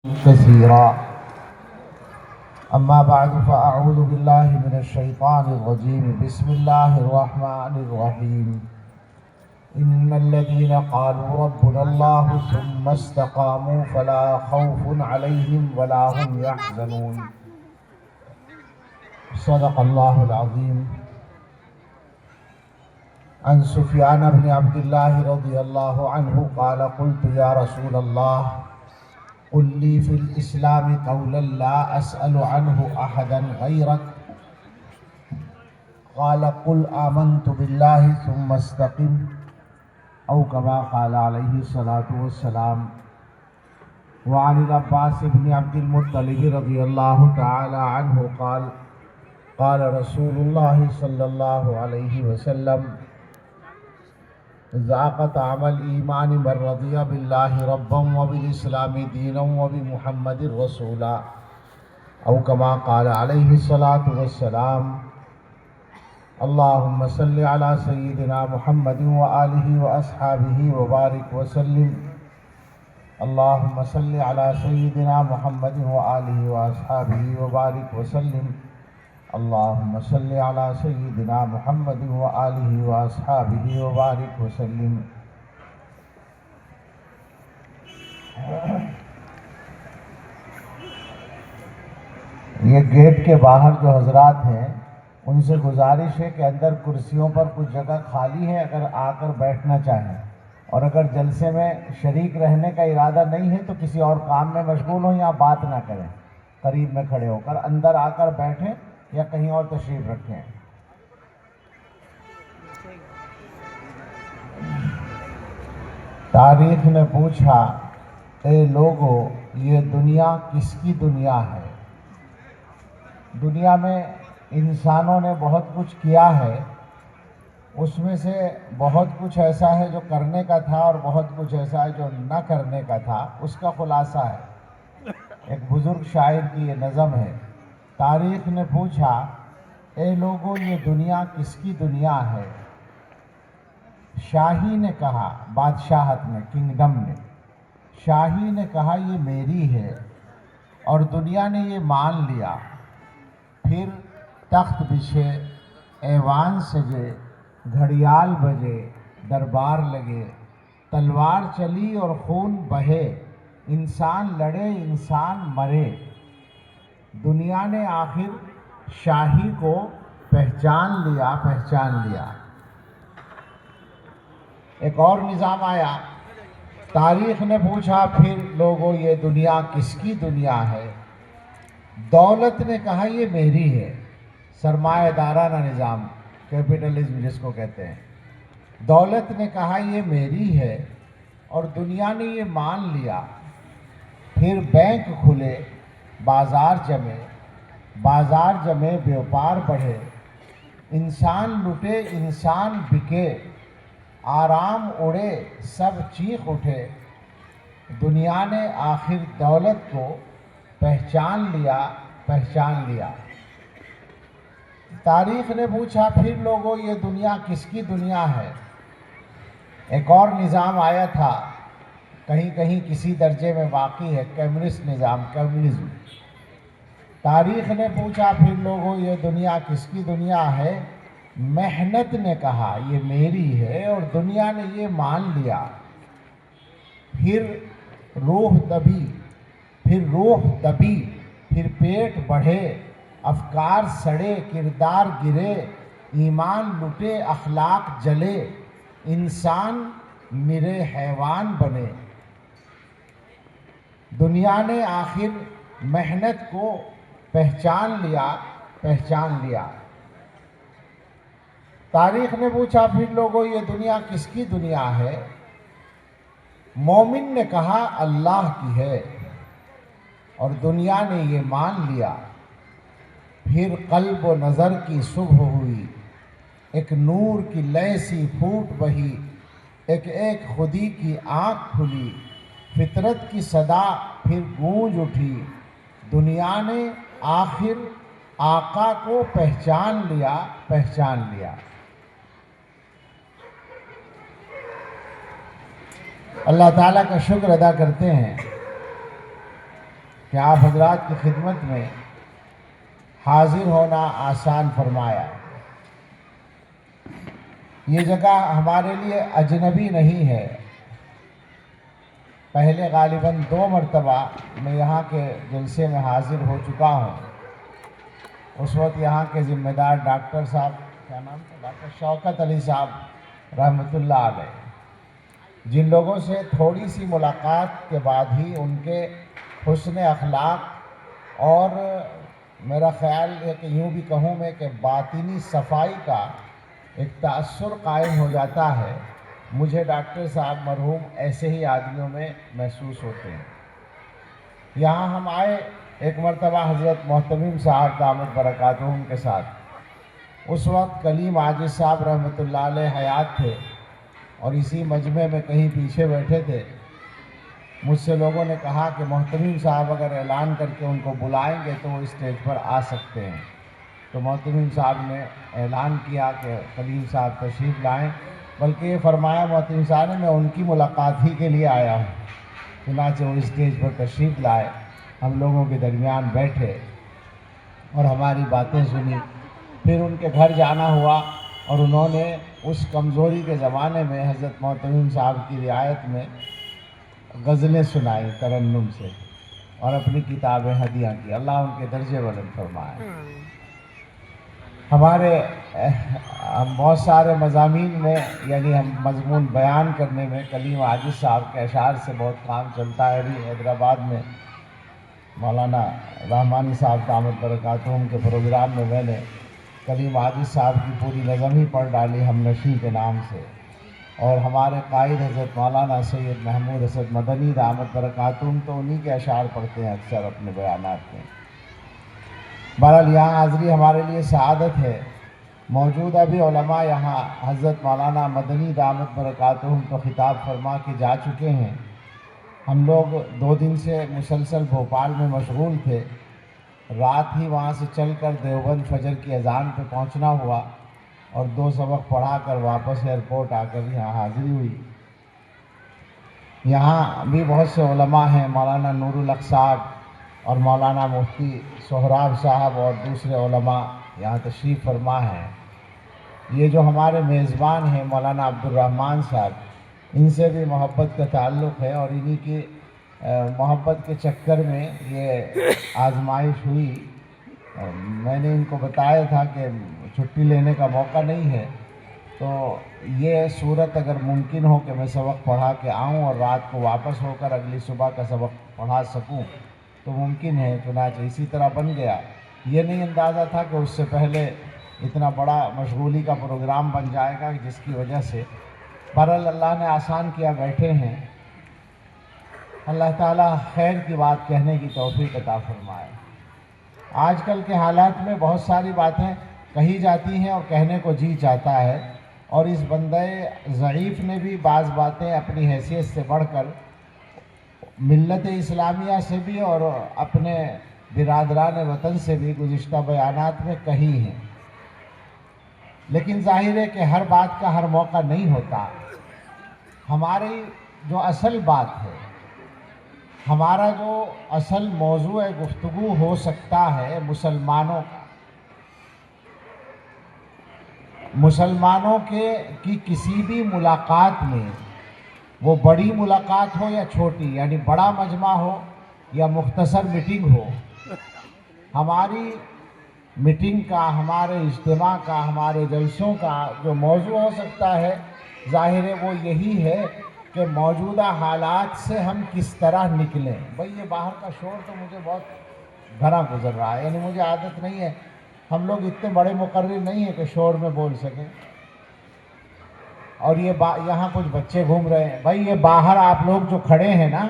كثيرا. أما بعد فأعوذ بالله من الشيطان الرجيم. بسم الله الرحمن الرحيم. إن الذين قالوا ربنا الله ثم استقاموا فلا خوف عليهم ولا هم يحزنون. صدق الله العظيم. عن سفيان بن عبد الله رضي الله عنه قال قلت يا رسول الله قل لي في الإسلام قولا لا أسأل عنه أحدا غيرك. قال قل آمنت بالله ثم استقم، أو كما قال عليه الصلاة والسلام. وعن العباس بن عبد المطلب رضي الله تعالى عنه قال قال رسول الله صلى الله عليه وسلم ذاق طعم الإيمان من رضي بالله ربا وبالإسلام دينا وبمحمد رسولا، أو كما قال عليه الصلاة والسلام. اللهم صل على سيدنا محمد وآله وأصحابه وبارك وسلم. اللهم صل على سيدنا محمد وآله وأصحابه وبارك وسلم. اللهم صل على سيدنا محمد وآله وأصحابه وبارك وسلم. یہ گیٹ کے باہر جو حضرات ہیں ان سے گزارش ہے کہ اندر کرسیوں پر کچھ جگہ خالی ہے، اگر آ کر بیٹھنا چاہیں، اور اگر جلسے میں شریک رہنے کا ارادہ نہیں ہے تو کسی اور کام میں مشغول ہوں یا بات نہ کریں، قریب میں کھڑے ہو کر اندر آ کر بیٹھیں یا کہیں اور تشریف رکھیں. تاریخ نے پوچھا اے لوگو یہ دنیا کس کی دنیا ہے؟ دنیا میں انسانوں نے بہت کچھ کیا ہے، اس میں سے بہت کچھ ایسا ہے جو کرنے کا تھا اور بہت کچھ ایسا ہے جو نہ کرنے کا تھا. اس کا خلاصہ ہے. ایک بزرگ شاعر کی یہ نظم ہے. تاریخ نے پوچھا اے لوگو یہ دنیا کس کی دنیا ہے؟ شاہی نے کہا، بادشاہت نے، کنگڈم نے، شاہی نے کہا یہ میری ہے، اور دنیا نے یہ مان لیا. پھر تخت بچھے، ایوان سجے، گھڑیال بجے، دربار لگے، تلوار چلی اور خون بہے، انسان لڑے انسان مرے. دنیا نے آخر شاہی کو پہچان لیا، پہچان لیا. ایک اور نظام آیا. تاریخ نے پوچھا پھر لوگوں یہ دنیا کس کی دنیا ہے؟ دولت نے کہا یہ میری ہے. سرمایہ دارانہ نظام، کیپٹلزم جس کو کہتے ہیں. دولت نے کہا یہ میری ہے اور دنیا نے یہ مان لیا. پھر بینک کھلے، بازار جمے، بیوپار بڑھے، انسان لٹے انسان بکے، آرام اڑے سب چیخ اٹھے. دنیا نے آخر دولت کو پہچان لیا، پہچان لیا. تاریخ نے پوچھا پھر لوگوں یہ دنیا کس کی دنیا ہے؟ ایک اور نظام آیا تھا، کہیں کہیں کسی درجے میں واقع ہے، کمیونسٹ نظام، کمیونزم. تاریخ نے پوچھا پھر لوگوں یہ دنیا کس کی دنیا ہے؟ محنت نے کہا یہ میری ہے اور دنیا نے یہ مان لیا. پھر روح دبی، پھر پیٹ بڑھے، افکار سڑے، کردار گرے، ایمان لٹے، اخلاق جلے، انسان نرے حیوان بنے. دنیا نے آخر محنت کو پہچان لیا، پہچان لیا. تاریخ نے پوچھا پھر لوگوں یہ دنیا کس کی دنیا ہے؟ مومن نے کہا اللہ کی ہے اور دنیا نے یہ مان لیا. پھر قلب و نظر کی صبح ہوئی، ایک نور کی لے سی پھوٹ بہی، ایک ایک خودی کی آنکھ کھلی، فطرت کی صدا پھر گونج اٹھی. دنیا نے آخر آقا کو پہچان لیا، پہچان لیا. اللہ تعالیٰ کا شکر ادا کرتے ہیں کہ آپ حضرات کی خدمت میں حاضر ہونا آسان فرمایا۔ یہ جگہ ہمارے لیے اجنبی نہیں ہے۔ پہلے غالباً 2 مرتبہ میں یہاں کے جلسے میں حاضر ہو چکا ہوں۔ اس وقت یہاں کے ذمہ دار ڈاکٹر صاحب، کیا نام تھا، ڈاکٹر شوکت علی صاحب رحمۃ اللہ علیہ، جن لوگوں سے تھوڑی سی ملاقات کے بعد ہی ان کے حسن اخلاق اور میرا خیال ہے کہ یوں بھی کہوں میں کہ باطنی صفائی کا ایک تأثر قائم ہو جاتا ہے۔ مجھے ڈاکٹر صاحب مرحوم ایسے ہی آدمیوں میں محسوس ہوتے ہیں۔ یہاں ہم آئے ایک مرتبہ حضرت محتمم صاحب دامت برکاتہم کے ساتھ۔ اس وقت کلیم عاجز صاحب رحمۃ اللہ علیہ حیات تھے اور اسی مجمع میں کہیں پیچھے بیٹھے تھے۔ مجھ سے لوگوں نے کہا کہ محتمم صاحب اگر اعلان کر کے ان کو بلائیں گے تو وہ اسٹیج پر آ سکتے ہیں۔ تو محتمم صاحب نے اعلان کیا کہ کلیم صاحب تشریف لائیں، بلکہ یہ فرمایا محتمم صاحب نے میں ان کی ملاقات ہی کے لیے آیا ہوں۔ چنانچہ وہ اسٹیج پر تشریف لائے، ہم لوگوں کے درمیان بیٹھے اور ہماری باتیں سنی۔ پھر ان کے گھر جانا ہوا اور انہوں نے اس کمزوری کے زمانے میں حضرت محتمم صاحب کی رعایت میں غزلیں سنائی ترنم سے اور اپنی کتابیں ہدیہ کی۔ اللہ ان کے درجے بلند فرمائے۔ ہمارے بہت سارے مضامین میں یعنی ہم مضمون بیان کرنے میں کلیم عاجز صاحب کے اشعار سے بہت کام چلتا ہے۔ ابھی حیدرآباد میں مولانا رحمانی صاحب دامت برکاتہم کے پروگرام میں میں نے کلیم عاجز صاحب کی پوری نظم ہی پڑھ ڈالی ہم نشیں کے نام سے، اور ہمارے قائد حضرت مولانا سید محمود حسن مدنی دامت برکاتہم تو انہی کے اشعار پڑھتے ہیں اکثر اپنے بیانات میں۔ بہرحال یہاں حاضری ہمارے لیے سعادت ہے۔ موجودہ بھی علماء یہاں حضرت مولانا مدنی دامت برکاتہم تو خطاب فرما کے جا چکے ہیں۔ ہم لوگ 2 دن سے مسلسل بھوپال میں مشغول تھے۔ رات ہی وہاں سے چل کر دیوبند فجر کی اذان پہ پہنچنا ہوا اور 2 سبق پڑھا کر واپس ایئرپورٹ آ کر یہاں حاضری ہوئی۔ یہاں بھی بہت سے علماء ہیں، مولانا نور الحق صاحب اور مولانا مفتی سہراب صاحب اور دوسرے علماء یہاں تشریف فرما ہیں۔ یہ جو ہمارے میزبان ہیں مولانا عبد الرحمن صاحب، ان سے بھی محبت کا تعلق ہے اور انہی کی محبت کے چکر میں یہ آزمائش ہوئی۔ میں نے ان کو بتایا تھا کہ چھٹی لینے کا موقع نہیں ہے، تو یہ صورت اگر ممکن ہو کہ میں سبق پڑھا کے آؤں اور رات کو واپس ہو کر اگلی صبح کا سبق پڑھا سکوں تو ممکن ہے، چنانچہ اسی طرح بن گیا۔ یہ نہیں اندازہ تھا کہ اس سے پہلے اتنا بڑا مشغولی کا پروگرام بن جائے گا، جس کی وجہ سے بہرحال اللہ نے آسان کیا، بیٹھے ہیں۔ اللہ تعالیٰ خیر کی بات کہنے کی توفیق عطا فرمائے۔ آج کل کے حالات میں بہت ساری باتیں کہی جاتی ہیں اور کہنے کو جی چاہتا ہے، اور اس بندے ضعیف نے بھی بعض باتیں اپنی حیثیت سے بڑھ کر ملت اسلامیہ سے بھی اور اپنے برادران وطن سے بھی گزشتہ بیانات میں کہی ہیں، لیکن ظاہر ہے کہ ہر بات کا ہر موقع نہیں ہوتا۔ ہماری جو اصل بات ہے، ہمارا جو اصل موضوع گفتگو ہو سکتا ہے مسلمانوں کی کسی بھی ملاقات میں، وہ بڑی ملاقات ہو یا چھوٹی، یعنی بڑا مجمع ہو یا مختصر میٹنگ ہو، ہماری میٹنگ کا، ہمارے اجتماع کا، ہمارے جلسوں کا جو موضوع ہو سکتا ہے، ظاہر ہے وہ یہی ہے کہ موجودہ حالات سے ہم کس طرح نکلیں۔ بھئی یہ باہر کا شور تو مجھے بہت گھنا گزر رہا ہے، یعنی مجھے عادت نہیں ہے، ہم لوگ اتنے بڑے مقرر نہیں ہیں کہ شور میں بول سکیں۔ اور یہ یہاں کچھ بچے گھوم رہے ہیں۔ بھئی یہ باہر آپ لوگ جو کھڑے ہیں نا،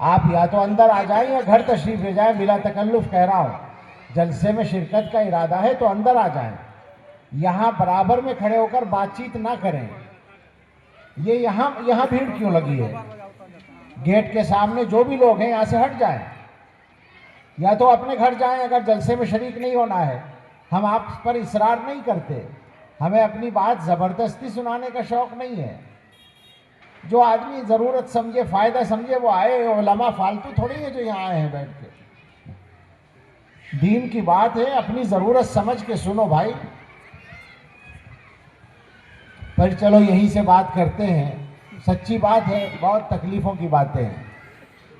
آپ یا تو اندر آ جائیں یا گھر تشریف لے جائیں، بلا تکلف کہہ رہا ہوں۔ جلسے میں شرکت کا ارادہ ہے تو اندر آ جائیں، یہاں برابر میں کھڑے ہو کر بات چیت نہ کریں۔ یہ یہاں بھیڑ کیوں لگی ہے؟ گیٹ کے سامنے جو بھی لوگ ہیں یہاں سے ہٹ جائیں، یا تو اپنے گھر جائیں اگر جلسے میں شریک نہیں ہونا ہے۔ ہم آپ پر اصرار نہیں کرتے، ہمیں اپنی بات زبردستی سنانے کا شوق نہیں ہے۔ جو آدمی ضرورت سمجھے، فائدہ سمجھے وہ آئے۔ علماء فالتو تھوڑی ہیں جو یہاں آئے ہیں بیٹھ کے۔ دین کی بات ہے، اپنی ضرورت سمجھ کے سنو بھائی. پر چلو یہیں سے بات کرتے ہیں. سچی بات ہے، بہت تکلیفوں کی باتیں ہیں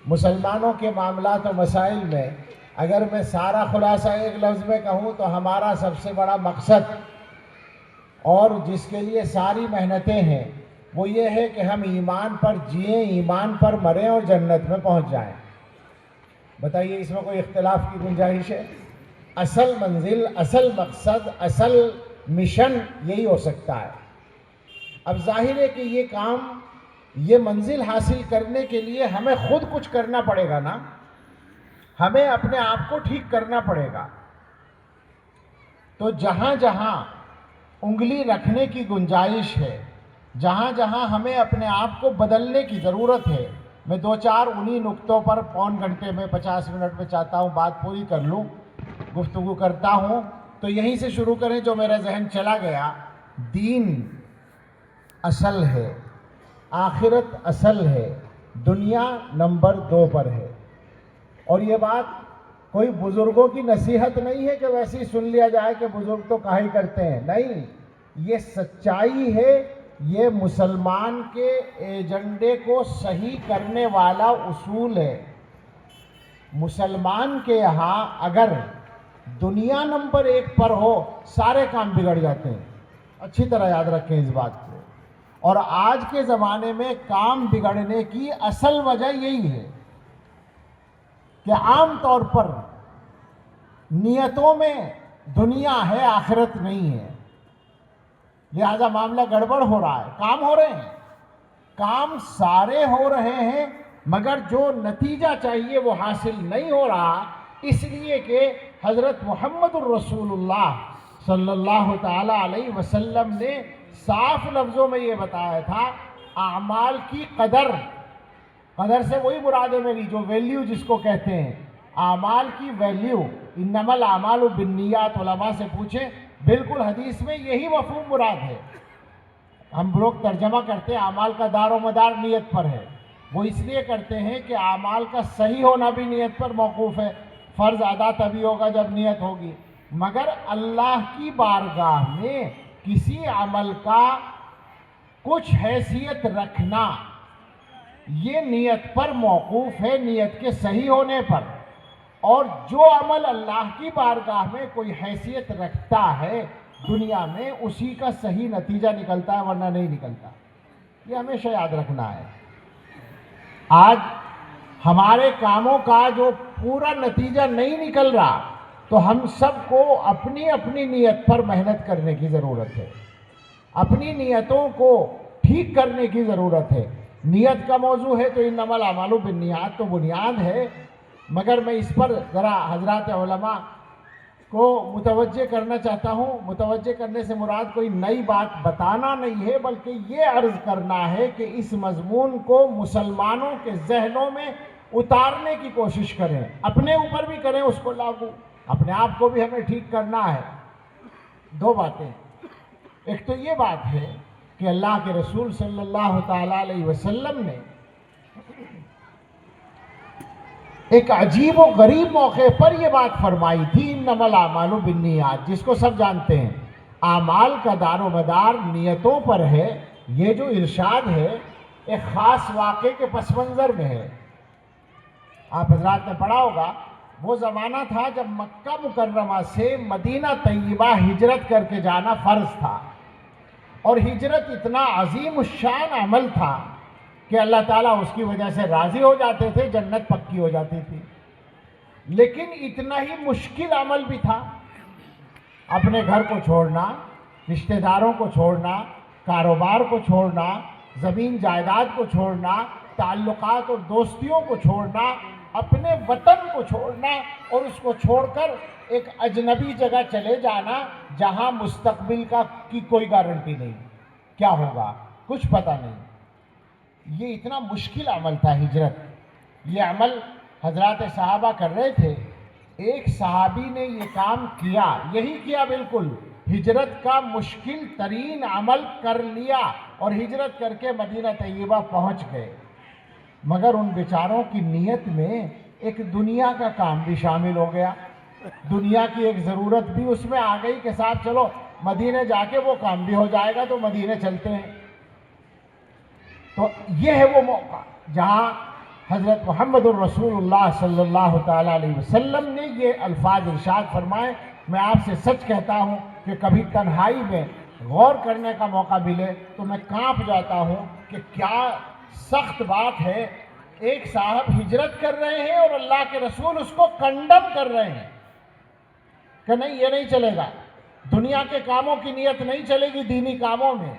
مسلمانوں کے معاملات و مسائل میں. اگر میں سارا خلاصہ ایک لفظ میں کہوں تو ہمارا سب سے بڑا مقصد اور جس کے لیے ساری محنتیں ہیں وہ یہ ہے کہ ہم ایمان پر جئیں، ایمان پر مریں اور جنت میں پہنچ جائیں. بتائیے اس میں کوئی اختلاف کی گنجائش ہے؟ اصل منزل، اصل مقصد، اصل مشن یہی ہو سکتا ہے. اب ظاہر ہے کہ یہ کام، یہ منزل حاصل کرنے کے لیے ہمیں خود کچھ کرنا پڑے گا نا. ہمیں اپنے آپ کو ٹھیک کرنا پڑے گا. تو جہاں جہاں انگلی رکھنے کی گنجائش ہے، جہاں جہاں ہمیں اپنے آپ کو بدلنے کی ضرورت ہے، میں دو چار انہی نقطوں پر پون گھنٹے میں 50 منٹ میں چاہتا ہوں بات پوری کر لوں، گفتگو کرتا ہوں. تو یہیں سے شروع کریں جو میرا ذہن چلا گیا. دین اصل ہے، آخرت اصل ہے، دنیا نمبر 2 پر ہے. اور یہ بات کوئی بزرگوں کی نصیحت نہیں ہے کہ ویسے ہی سن لیا جائے کہ بزرگ تو کہا ہی کرتے ہیں. نہیں، یہ سچائی ہے. یہ مسلمان کے ایجنڈے کو صحیح کرنے والا اصول ہے. مسلمان کے یہاں اگر دنیا نمبر 1 پر ہو سارے کام بگڑ جاتے ہیں. اچھی طرح یاد رکھیں اس بات کو. اور آج کے زمانے میں کام بگڑنے کی اصل وجہ یہی ہے کہ عام طور پر نیتوں میں دنیا ہے، آخرت نہیں ہے. لہذا معاملہ گڑبڑ ہو رہا ہے. کام ہو رہے ہیں، کام سارے ہو رہے ہیں، مگر جو نتیجہ چاہیے وہ حاصل نہیں ہو رہا. اس لیے کہ حضرت محمد الرسول اللہ صلی اللہ تعالی علیہ وسلم نے صاف لفظوں میں یہ بتایا تھا، اعمال کی قدر سے وہی مراد ہے میری جو ویلیو جس کو کہتے ہیں، اعمال کی ویلیو. انما الاعمال بالنیات، علماء سے پوچھیں، بالکل حدیث میں یہی مفہوم مراد ہے. ہم لوگ ترجمہ کرتے ہیں اعمال کا دار و مدار نیت پر ہے. وہ اس لیے کرتے ہیں کہ اعمال کا صحیح ہونا بھی نیت پر موقوف ہے. فرض ادا تبھی ہوگا جب نیت ہوگی. مگر اللہ کی بارگاہ میں کسی عمل کا کچھ حیثیت رکھنا یہ نیت پر موقوف ہے، نیت کے صحیح ہونے پر. اور جو عمل اللہ کی بارگاہ میں کوئی حیثیت رکھتا ہے دنیا میں، اسی کا صحیح نتیجہ نکلتا ہے، ورنہ نہیں نکلتا. یہ ہمیشہ یاد رکھنا ہے. آج ہمارے کاموں کا جو پورا نتیجہ نہیں نکل رہا تو ہم سب کو اپنی اپنی نیت پر محنت کرنے کی ضرورت ہے. اپنی نیتوں کو ٹھیک کرنے کی ضرورت ہے. نیت کا موضوع ہے تو انما الاعمال بالنیات تو بنیاد ہے. مگر میں اس پر ذرا حضرات علماء کو متوجہ کرنا چاہتا ہوں. متوجہ کرنے سے مراد کوئی نئی بات بتانا نہیں ہے، بلکہ یہ عرض کرنا ہے کہ اس مضمون کو مسلمانوں کے ذہنوں میں اتارنے کی کوشش کریں. اپنے اوپر بھی کریں اس کو لاگو، اپنے آپ کو بھی ہمیں ٹھیک کرنا ہے. دو باتیں. ایک تو یہ بات ہے کہ اللہ کے رسول صلی اللہ تعالیٰ علیہ وسلم نے ایک عجیب و غریب موقع پر یہ بات فرمائی تھی، انما الاعمال بالنیات، جس کو سب جانتے ہیں. اعمال کا دار و مدار نیتوں پر ہے. یہ جو ارشاد ہے ایک خاص واقعے کے پس منظر میں ہے. آپ حضرات نے پڑھا ہوگا وہ زمانہ تھا جب مکہ مکرمہ سے مدینہ طیبہ ہجرت کر کے جانا فرض تھا. اور ہجرت اتنا عظیم الشان عمل تھا کہ اللہ تعالیٰ اس کی وجہ سے راضی ہو جاتے تھے، جنت پکی ہو جاتی تھی. لیکن اتنا ہی مشکل عمل بھی تھا. اپنے گھر کو چھوڑنا، رشتہ داروں کو چھوڑنا، کاروبار کو چھوڑنا، زمین جائیداد کو چھوڑنا، تعلقات اور دوستیوں کو چھوڑنا، اپنے وطن کو چھوڑنا اور اس کو چھوڑ کر ایک اجنبی جگہ چلے جانا جہاں مستقبل کی کوئی گارنٹی نہیں، کیا ہوگا کچھ پتہ نہیں. یہ اتنا مشکل عمل تھا ہجرت. یہ عمل حضرات صحابہ کر رہے تھے. ایک صحابی نے یہ کام کیا، یہی کیا بالکل، ہجرت کا مشکل ترین عمل کر لیا اور ہجرت کر کے مدینہ طیبہ پہنچ گئے. مگر ان بیچاروں کی نیت میں ایک دنیا کا کام بھی شامل ہو گیا. دنیا کی ایک ضرورت بھی اس میں آ گئی کہ صاحب چلو مدینے جا کے وہ کام بھی ہو جائے گا تو مدینے چلتے ہیں. تو یہ ہے وہ موقع جہاں حضرت محمد الرسول اللہ صلی اللہ تعالیٰ علیہ وسلم نے یہ الفاظ ارشاد فرمائے. میں آپ سے سچ کہتا ہوں کہ کبھی تنہائی میں غور کرنے کا موقع ملے تو میں کانپ جاتا ہوں کہ کیا سخت بات ہے. ایک صاحب ہجرت کر رہے ہیں اور اللہ کے رسول اس کو کنڈم کر رہے ہیں کہ نہیں یہ نہیں چلے گا. دنیا کے کاموں کی نیت نہیں چلے گی, دینی کاموں میں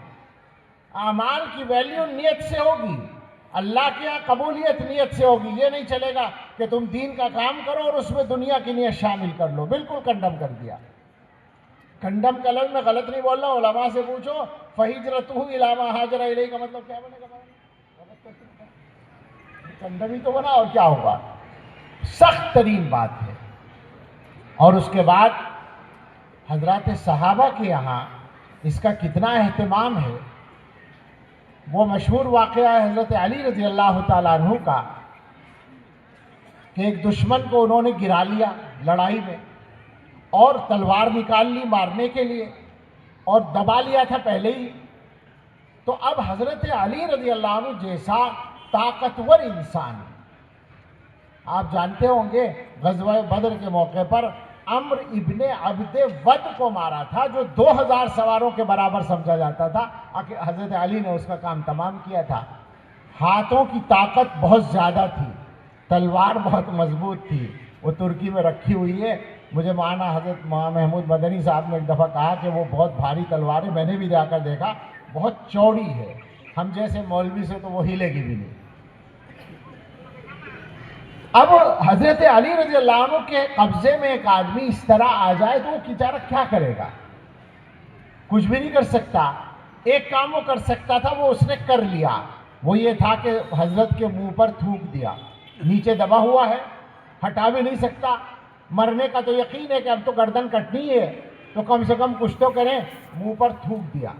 اعمال کی ویلیو نیت سے ہوگی, اللہ کے یہاں قبولیت نیت سے ہوگی. یہ نہیں چلے گا کہ تم دین کا کام کرو اور اس میں دنیا کی نیت شامل کر لو. بالکل کنڈم کر دیا. کنڈم کا لفظ میں غلط نہیں بول رہا, علماء سے پوچھو. فَهِجْرَتُهُ إِلَىٰ مَا هَاجَرَ إِلَيْهِ کا مطلب کیا بنے گا؟ کنڈم ہی تو بنا اور کیا ہوگا. سخت ترین بات ہے. اور اس کے بعد حضرات صحابہ کے یہاں اس کا کتنا اہتمام ہے. وہ مشہور واقعہ ہے حضرت علی رضی اللہ تعالیٰ عنہ کا کہ ایک دشمن کو انہوں نے گرا لیا لڑائی میں اور تلوار نکال لی مارنے کے لیے اور دبا لیا تھا پہلے ہی. تو اب حضرت علی رضی اللہ عنہ جیسا طاقتور انسان, آپ جانتے ہوں گے غزوہ بدر کے موقع پر عمر ابن عبد ود کو مارا تھا جو 2000 سواروں کے برابر سمجھا جاتا تھا. حضرت علی نے اس کا کام تمام کیا تھا. ہاتھوں کی طاقت بہت زیادہ تھی, تلوار بہت مضبوط تھی. وہ ترکی میں رکھی ہوئی ہے. مجھے مولانا حضرت محمود مدنی صاحب نے ایک دفعہ کہا کہ وہ بہت بھاری تلوار ہے. میں نے بھی جا کر دیکھا, بہت چوڑی ہے. ہم جیسے مولوی سے تو وہ ہلے گی بھی نہیں. اب حضرت علی رضی اللہ عنہ کے قبضے میں ایک آدمی اس طرح آ جائے تو وہ بیچارہ کیا کرے گا؟ کچھ بھی نہیں کر سکتا. ایک کام وہ کر سکتا تھا, وہ اس نے کر لیا. وہ یہ تھا کہ حضرت کے منہ پر تھوک دیا. نیچے دبا ہوا ہے, ہٹا بھی نہیں سکتا. مرنے کا تو یقین ہے کہ اب تو گردن کٹنی ہے, تو کم سے کم کچھ تو کریں. منہ پر تھوک دیا.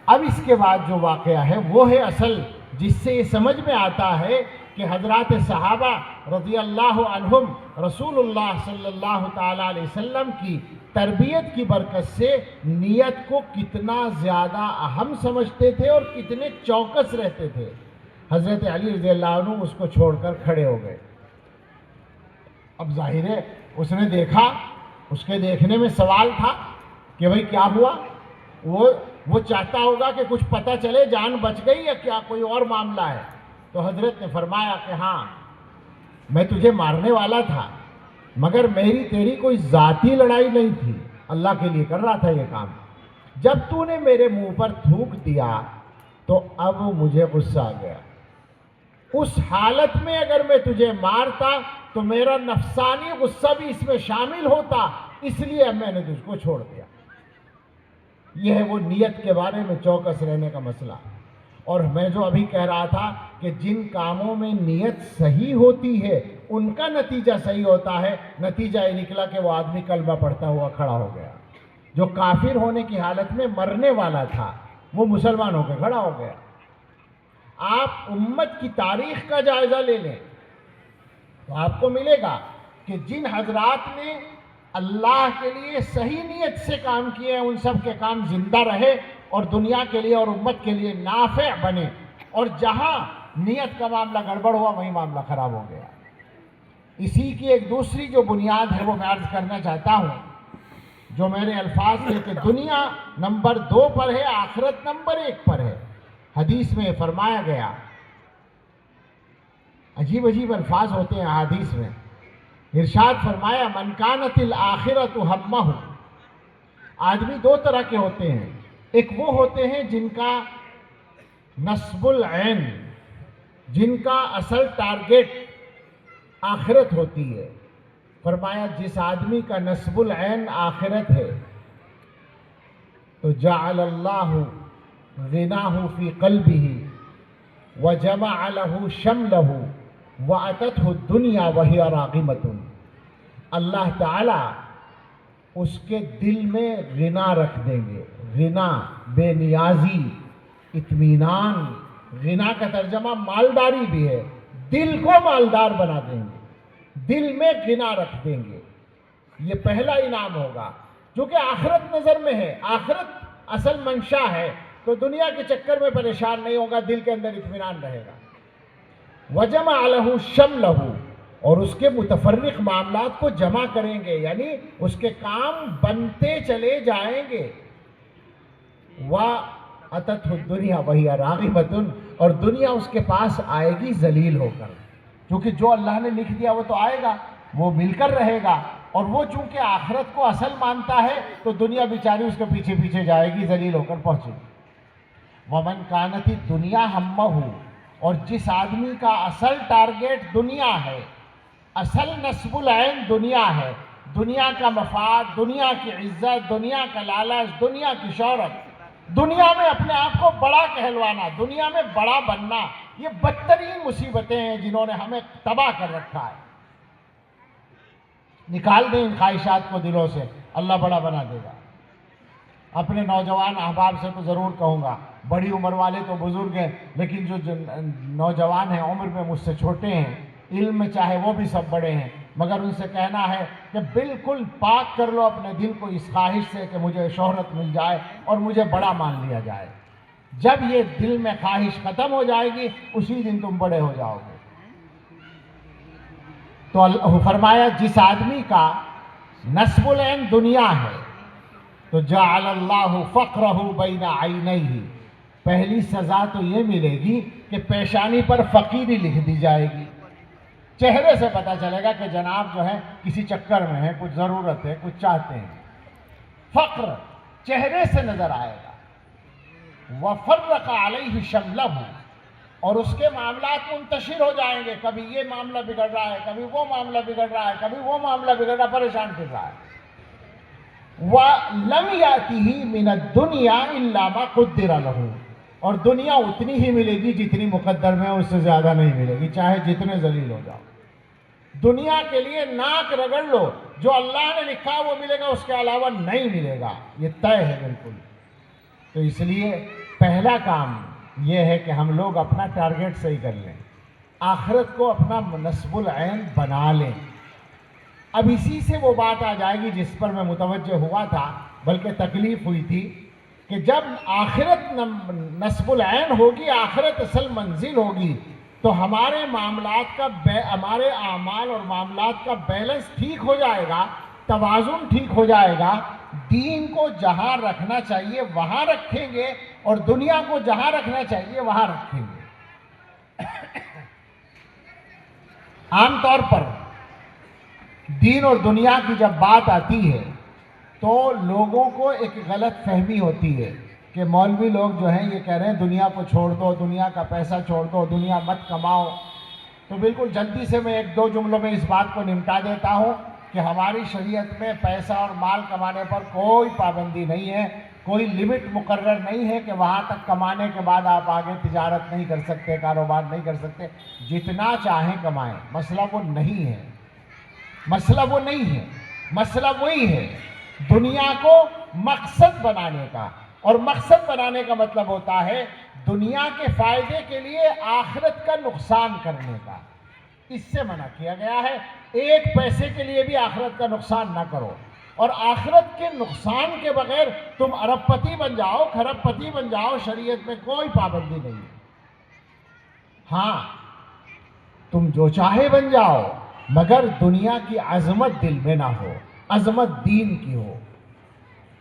اب اس کے بعد جو واقعہ ہے وہ ہے اصل, جس سے یہ سمجھ میں آتا ہے کہ حضرات صحابہ رضی اللہ عنہم رسول اللہ صلی اللہ تعالیٰ علیہ وسلم کی تربیت کی برکت سے نیت کو کتنا زیادہ اہم سمجھتے تھے اور کتنے چوکس رہتے تھے. حضرت علی رضی اللہ عنہ اس کو چھوڑ کر کھڑے ہو گئے. اب ظاہر ہے اس نے دیکھا, اس کے دیکھنے میں سوال تھا کہ بھئی کیا ہوا. وہ چاہتا ہوگا کہ کچھ پتہ چلے, جان بچ گئی یا کیا کوئی اور معاملہ ہے. تو حضرت نے فرمایا کہ ہاں میں تجھے مارنے والا تھا, مگر میری تیری کوئی ذاتی لڑائی نہیں تھی, اللہ کے لیے کر رہا تھا یہ کام. جب تو نے میرے منہ پر تھوک دیا تو اب مجھے غصہ آ گیا. اس حالت میں اگر میں تجھے مارتا تو میرا نفسانی غصہ بھی اس میں شامل ہوتا, اس لیے اب میں نے تجھ کو چھوڑ دیا. یہ ہے وہ نیت کے بارے میں چوکس رہنے کا مسئلہ. اور میں جو ابھی کہہ رہا تھا کہ جن کاموں میں نیت صحیح ہوتی ہے ان کا نتیجہ صحیح ہوتا ہے. نتیجہ یہ نکلا کہ وہ آدمی کلمہ پڑھتا ہوا کھڑا ہو گیا. جو کافر ہونے کی حالت میں مرنے والا تھا وہ مسلمان ہو کے کھڑا ہو گیا. آپ امت کی تاریخ کا جائزہ لے لیں تو آپ کو ملے گا کہ جن حضرات نے اللہ کے لیے صحیح نیت سے کام کیے ان سب کے کام زندہ رہے اور دنیا کے لیے اور امت کے لیے نافع بنے. اور جہاں نیت کا معاملہ گڑبڑ ہوا وہیں معاملہ خراب ہو گیا. اسی کی ایک دوسری جو بنیاد ہے وہ میں عرض کرنا چاہتا ہوں, جو میرے الفاظ تھے کہ دنیا نمبر 2 پر ہے, آخرت نمبر 1 پر ہے. حدیث میں فرمایا گیا, عجیب عجیب الفاظ ہوتے ہیں حدیث میں. ارشاد فرمایا من کانت الآخرۃ ہمہ. آدمی 2 طرح کے ہوتے ہیں. ایک وہ ہوتے ہیں جن کا نصب العین, جن کا اصل ٹارگٹ آخرت ہوتی ہے. فرمایا جس آدمی کا نصب العین آخرت ہے تو جعل اللہ غناہ فی قلبہ وجمع له شملہ وَأَتَتْهُ الدُّنْيَا وَهِيَ رَاغِمَةٌ. اللہ تعالیٰ اس کے دل میں غنا رکھ دیں گے. غنا بے نیازی, اطمینان. غنا کا ترجمہ مالداری بھی ہے, دل کو مالدار بنا دیں گے. دل میں گنا رکھ دیں گے. یہ پہلا انعام ہوگا. چونکہ آخرت نظر میں ہے، آخرت اصل منشا ہے، تو دنیا کے چکر میں پریشان نہیں ہوگا، دل کے اندر اطمینان رہے گا. وجمع لہ شملہ، اور اس کے متفرق معاملات کو جمع کریں گے، یعنی اس کے کام بنتے چلے جائیں گے. وَأَتَتْهُ الدُّنْيَا وَهِيَ رَاغِبَةٌ، اور دنیا اس کے پاس آئے گی ذلیل ہو کر. کیونکہ جو اللہ نے لکھ دیا وہ تو آئے گا، وہ مل کر رہے گا. اور وہ چونکہ آخرت کو اصل مانتا ہے تو دنیا بیچاری اس کے پیچھے پیچھے جائے گی، ذلیل ہو کر پہنچے گی. وَمَنْ كَانَتِ الدُّنْيَا هَمَّهُ، اور جس آدمی کا اصل ٹارگیٹ دنیا ہے، اصل نصب العین دنیا ہے، دنیا کا مفاد، دنیا کی عزت، دنیا کا لالچ، دنیا کی شہرت، دنیا میں اپنے آپ کو بڑا کہلوانا، دنیا میں بڑا بننا، یہ بدترین مصیبتیں ہیں جنہوں نے ہمیں تباہ کر رکھا ہے. نکال دیں ان خواہشات کو دلوں سے، اللہ بڑا بنا دے گا. اپنے نوجوان احباب سے تو ضرور کہوں گا، بڑی عمر والے تو بزرگ ہیں، لیکن جو نوجوان ہیں، عمر میں مجھ سے چھوٹے ہیں، علم میں چاہے وہ بھی سب بڑے ہیں، مگر ان سے کہنا ہے کہ بالکل پاک کر لو اپنے دل کو اس خواہش سے کہ مجھے شہرت مل جائے اور مجھے بڑا مان لیا جائے. جب یہ دل میں خواہش ختم ہو جائے گی، اسی دن تم بڑے ہو جاؤ گے. تو اللہ فرمایا جس آدمی کا نصب العین دنیا ہے تو جعل اللہ فقرہ بین عینیہ، پہلی سزا تو یہ ملے گی کہ پیشانی پر فقیری لکھ دی جائے گی. چہرے سے پتہ چلے گا کہ جناب جو ہے کسی چکر میں ہے، کچھ ضرورت ہے، کچھ چاہتے ہیں. فقر چہرے سے نظر آئے گا. وَفَرَّقَ عَلَيْهِ شَمْلَهُ، اور اس کے معاملات منتشر ہو جائیں گے، کبھی یہ معاملہ بگڑ رہا ہے، کبھی وہ معاملہ بگڑ رہا ہے، کبھی وہ معاملہ بگڑ رہا ہے، پریشان پھر رہا ہے. وَلَمْ يَأْتِهِ مِنَ الدُّنْيَا إِلَّا مَا قُدِّرَ لَهُ، اور دنیا اتنی ہی ملے گی جتنی مقدر میں، اس سے زیادہ نہیں ملے گی، چاہے جتنے ذلیل ہو جاؤ. دنیا کے لیے ناک رگڑ لو، جو اللہ نے لکھا وہ ملے گا، اس کے علاوہ نہیں ملے گا، یہ طے ہے بالکل. تو اس لیے پہلا کام یہ ہے کہ ہم لوگ اپنا ٹارگیٹ صحیح کر لیں، آخرت کو اپنا نصب العین بنا لیں. اب اسی سے وہ بات آ جائے گی جس پر میں متوجہ ہوا تھا، بلکہ تکلیف ہوئی تھی، کہ جب آخرت نصب العین ہوگی، آخرت اصل منزل ہوگی، تو ہمارے معاملات کا ہمارے اعمال اور معاملات کا بیلنس ٹھیک ہو جائے گا، توازن ٹھیک ہو جائے گا. دین کو جہاں رکھنا چاہیے وہاں رکھیں گے، اور دنیا کو جہاں رکھنا چاہیے وہاں رکھیں گے. عام طور پر دین اور دنیا کی جب بات آتی ہے تو لوگوں کو ایک غلط فہمی ہوتی ہے کہ مولوی لوگ جو ہیں یہ کہہ رہے ہیں دنیا کو چھوڑ دو، دنیا کا پیسہ چھوڑ دو، دنیا مت کماؤ. تو بالکل جلدی سے میں ایک دو جملوں میں اس بات کو نمٹا دیتا ہوں کہ ہماری شریعت میں پیسہ اور مال کمانے پر کوئی پابندی نہیں ہے، کوئی لمٹ مقرر نہیں ہے کہ وہاں تک کمانے کے بعد آپ آگے تجارت نہیں کر سکتے، کاروبار نہیں کر سکتے. جتنا چاہیں کمائیں، مسئلہ وہ نہیں ہے، مسئلہ وہ نہیں ہے. مسئلہ وہی ہے دنیا کو مقصد بنانے کا، اور مقصد بنانے کا مطلب ہوتا ہے دنیا کے فائدے کے لیے آخرت کا نقصان کرنے کا. اس سے منع کیا گیا ہے، ایک پیسے کے لیے بھی آخرت کا نقصان نہ کرو. اور آخرت کے نقصان کے بغیر تم ارب پتی بن جاؤ، کھرب پتی بن جاؤ، شریعت میں کوئی پابندی نہیں ہے. ہاں تم جو چاہے بن جاؤ، مگر دنیا کی عظمت دل میں نہ ہو، عظمت دین کی ہو.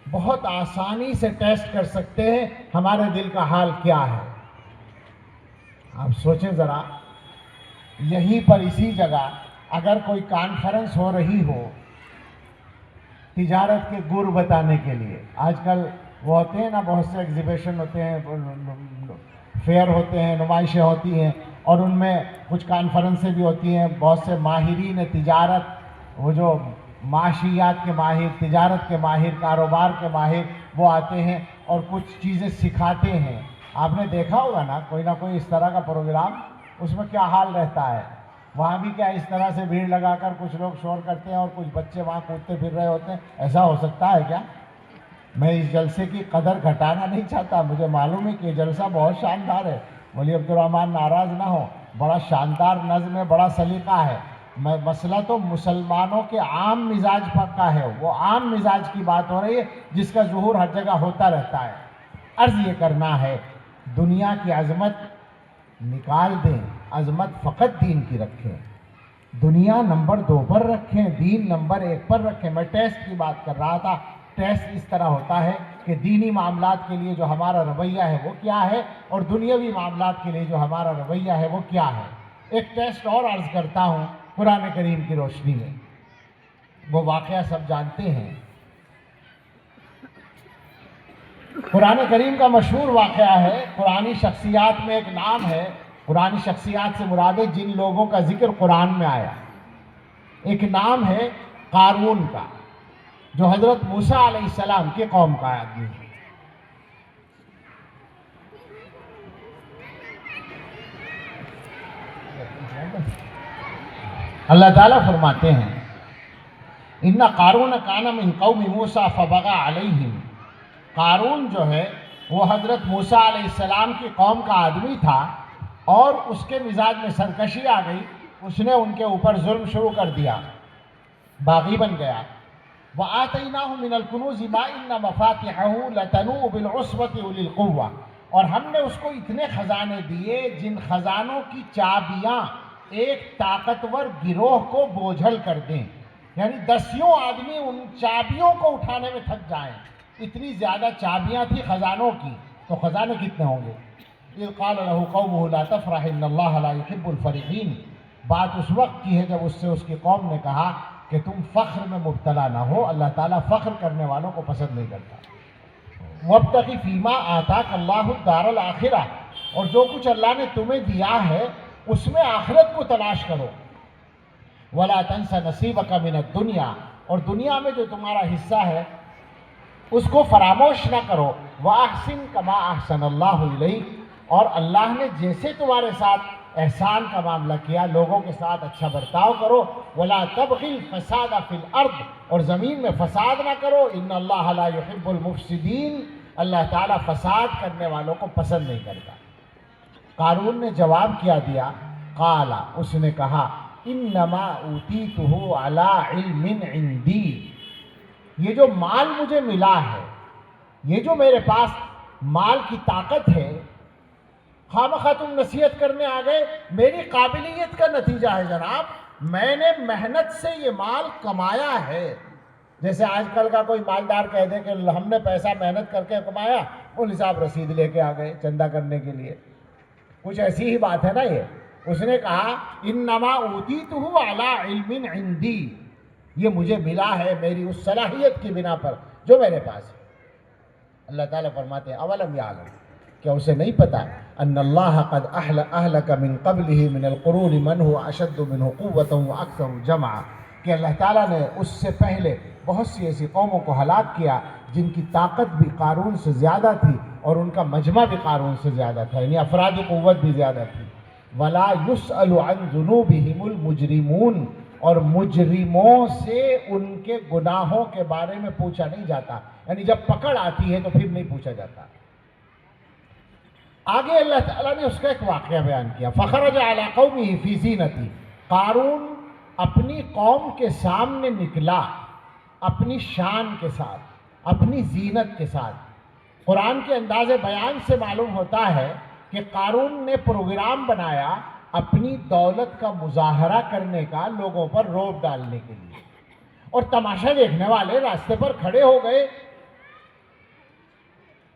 بہت آسانی سے ٹیسٹ کر سکتے ہیں ہمارے دل کا حال کیا ہے. آپ سوچیں ذرا، یہیں پر اسی جگہ اگر کوئی کانفرنس ہو رہی ہو تجارت کے گر بتانے کے لیے، آج کل وہ ہوتے ہیں نا، بہت سے ایگزیبیشن ہوتے ہیں، فیئر ہوتے ہیں، نمائشیں ہوتی ہیں، اور ان میں کچھ کانفرنسیں بھی ہوتی ہیں. بہت سے ماہرین تجارت، وہ جو معاشیات کے ماہر، تجارت کے ماہر، کاروبار کے ماہر، وہ آتے ہیں اور کچھ چیزیں سکھاتے ہیں. آپ نے دیکھا ہوگا نا کوئی نہ کوئی اس طرح کا پروگرام، اس میں کیا حال رہتا ہے. وہاں بھی کیا اس طرح سے بھیڑ لگا کر کچھ لوگ شور کرتے ہیں اور کچھ بچے وہاں کودتے پھر رہے ہوتے ہیں. ایسا ہو سکتا ہے کیا؟ میں اس جلسے کی قدر گھٹانا نہیں چاہتا، مجھے معلوم ہے کہ یہ جلسہ بہت شاندار ہے. مولوی عبدالرحمن ناراض نہ ہو، بڑا شاندار نظم ہے، بڑا سلیقہ ہے. مسئلہ تو مسلمانوں کے عام مزاج پر کا ہے، وہ عام مزاج کی بات ہو رہی ہے جس کا ظہور ہر جگہ ہوتا رہتا ہے۔ عرض یہ کرنا ہے دنیا کی عظمت نکال دیں، عظمت فقط دین کی رکھیں، دنیا نمبر 2 پر رکھیں، دین نمبر 1 پر رکھیں۔ میں ٹیسٹ کی بات کر رہا تھا، ٹیسٹ اس طرح ہوتا ہے کہ دینی معاملات کے لیے جو ہمارا رویہ ہے وہ کیا ہے، اور دنیاوی معاملات کے لیے جو ہمارا رویہ ہے وہ کیا ہے۔ ایک ٹیسٹ اور عرض کرتا ہوں قرآن کریم کی روشنی میں، وہ واقعہ سب جانتے ہیں، قرآن کریم کا مشہور واقعہ ہے۔ قرآنی شخصیات میں ایک نام ہے، قرآنی شخصیات سے مراد ہے جن لوگوں کا ذکر قرآن میں آیا۔ ایک نام ہے قارون کا، جو حضرت موسیٰ علیہ السلام کی قوم کا آدمی ہے۔ اللہ تعالیٰ فرماتے ہیں اِنَّ قَارُونَ كَانَ مِن قَوْمِ مُوسَىٰ فَبَغَىٰ عَلَيْهِمْ۔ قارون جو ہے وہ حضرت موسیٰ علیہ السلام کی قوم کا آدمی تھا، اور اس کے مزاج میں سرکشی آ گئی، اس نے ان کے اوپر ظلم شروع کر دیا، باغی بن گیا۔ وَآتَيْنَاهُ مِنَ الْكُنُوزِ مَا إِنَّ مَفَاتِحَهُ لَتَنُوءُ بِالْعُصْبَةِ أُولِي الْقُوَّةِ، اور ہم نے اس کو اتنے خزانے دیے جن خزانوں کی چابیاں ایک طاقتور گروہ کو بوجھل کر دیں، یعنی 10 آدمی ان چابیوں کو اٹھانے میں تھک جائیں، اتنی زیادہ چابیاں تھی خزانوں کی، تو خزانے کتنے ہوں گے۔ اذ قال له قومه لا تفرح ان اللہ لا يحب الفرحین، بات اس وقت کی ہے جب اس سے اس کی قوم نے کہا کہ تم فخر میں مبتلا نہ ہو، اللہ تعالیٰ فخر کرنے والوں کو پسند نہیں کرتا۔ وابتغ فیما آتاک اللہ الدار الآخرہ، اور جو کچھ اللہ نے تمہیں دیا ہے اس میں آخرت کو تلاش کرو۔ ولا تنس نصیبک من الدنیا، اور دنیا میں جو تمہارا حصہ ہے اس کو فراموش نہ کرو۔ وَأَحْسِن كَمَا أَحْسَنَ اللَّهُ إِلَيْكَ، اور اللہ نے جیسے تمہارے ساتھ احسان کا معاملہ کیا لوگوں کے ساتھ اچھا برتاؤ کرو۔ وَلَا تَبْغِ الْفَسَادَ فِي الْأَرْضِ، اور زمین میں فساد نہ کرو۔ إِنَّ اللَّهَ لَا يُحِبُّ الْمُفْسِدِينَ، اللہ تعالیٰ فساد کرنے والوں کو پسند نہیں کرتا۔ قارون نے جواب کیا دیا، قال، اس نے کہا، انما اوتیتہ علی علم عندی، یہ جو مال مجھے ملا ہے، یہ جو میرے پاس مال کی طاقت ہے، خامخواہ تم نصیحت کرنے آ گئے، میری قابلیت کا نتیجہ ہے جناب، میں نے محنت سے یہ مال کمایا ہے۔ جیسے آج کل کا کوئی مالدار کہہ دے کہ ہم نے پیسہ محنت کر کے کمایا، وہ نصاب رسید لے کے آ گئے چندہ کرنے کے لیے، کچھ ایسی ہی بات ہے نا یہ۔ اس نے کہا انما اوتیتہ علی علم عندی، یہ مجھے ملا ہے میری اس صلاحیت کی بنا پر جو میرے پاس ہے۔ اللہ تعالیٰ فرماتے ہیں اولم یعلم، کیا اسے نہیں پتا ان اللہ قد اہلک من قبلہ من القرون من هو اشد منہ قوۃ واکثر جمعا، کہ اللہ تعالیٰ نے اس سے پہلے بہت سی ایسی قوموں کو ہلاک کیا جن کی طاقت بھی قارون سے زیادہ تھی اور ان کا مجمع بھی قارون سے زیادہ تھا، یعنی افراد قوت بھی زیادہ تھی۔ ولا يسأل عن ذنوبهم المجرمون، اور مجرموں سے ان کے گناہوں کے بارے میں پوچھا نہیں جاتا، یعنی جب پکڑ آتی ہے تو پھر نہیں پوچھا جاتا۔ آگے اللہ تعالیٰ نے اس کا ایک واقعہ بیان کیا، فخرج علی قومہ فی زینتی، قارون اپنی قوم کے سامنے نکلا اپنی شان کے ساتھ، اپنی زینت کے ساتھ۔ قرآن کے انداز بیان سے معلوم ہوتا ہے کہ قارون نے پروگرام بنایا اپنی دولت کا مظاہرہ کرنے کا، لوگوں پر روب ڈالنے کے لیے، اور تماشا دیکھنے والے راستے پر کھڑے ہو گئے۔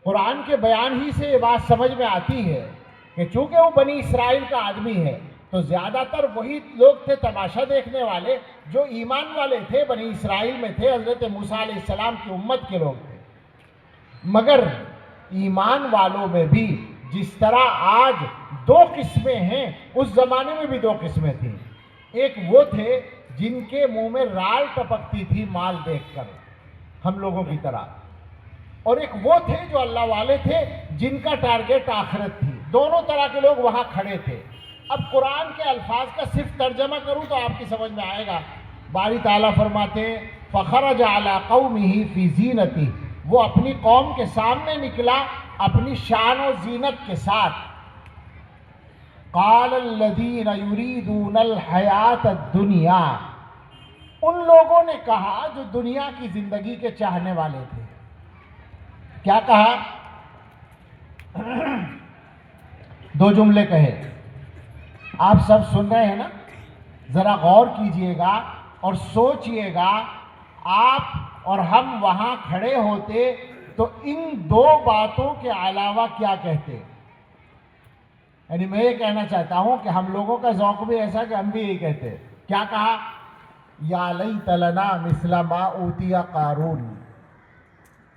قرآن کے بیان ہی سے یہ بات سمجھ میں آتی ہے کہ چونکہ وہ بنی اسرائیل کا آدمی ہے تو زیادہ تر وہی لوگ تھے تماشا دیکھنے والے جو ایمان والے تھے، بنی اسرائیل میں تھے، حضرت موسیٰ علیہ السلام کی امت کے لوگ تھے۔ مگر ایمان والوں میں بھی جس طرح آج 2 قسمیں ہیں، اس زمانے میں بھی 2 قسمیں تھیں۔ ایک وہ تھے جن کے منہ میں رال ٹپکتی تھی مال دیکھ کر، ہم لوگوں کی طرح، اور ایک وہ تھے جو اللہ والے تھے جن کا ٹارگٹ آخرت تھی۔ دونوں طرح کے لوگ وہاں کھڑے تھے۔ اب قرآن کے الفاظ کا صرف ترجمہ کروں تو آپ کی سمجھ میں آئے گا۔ باری تعالیٰ فرماتے ہیں فخرج علی قومہ فی زینتہ، وہ اپنی قوم کے سامنے نکلا اپنی شان و زینت کے ساتھ۔ قال الذین یریدون الحیات الدنیا، ان لوگوں نے کہا جو دنیا کی زندگی کے چاہنے والے تھے. کیا کہا؟ دو جملے کہے. آپ سب سن رہے ہیں نا؟ ذرا غور کیجئے گا اور سوچئے گا، آپ اور ہم وہاں کھڑے ہوتے تو ان دو باتوں کے علاوہ کیا کہتے؟ یعنی میں یہ کہنا چاہتا ہوں کہ ہم لوگوں کا ذوق بھی ایسا کہ ہم بھی یہی کہتے. کیا کہا؟ یا لیت لنا مثل ما اوتی قارون،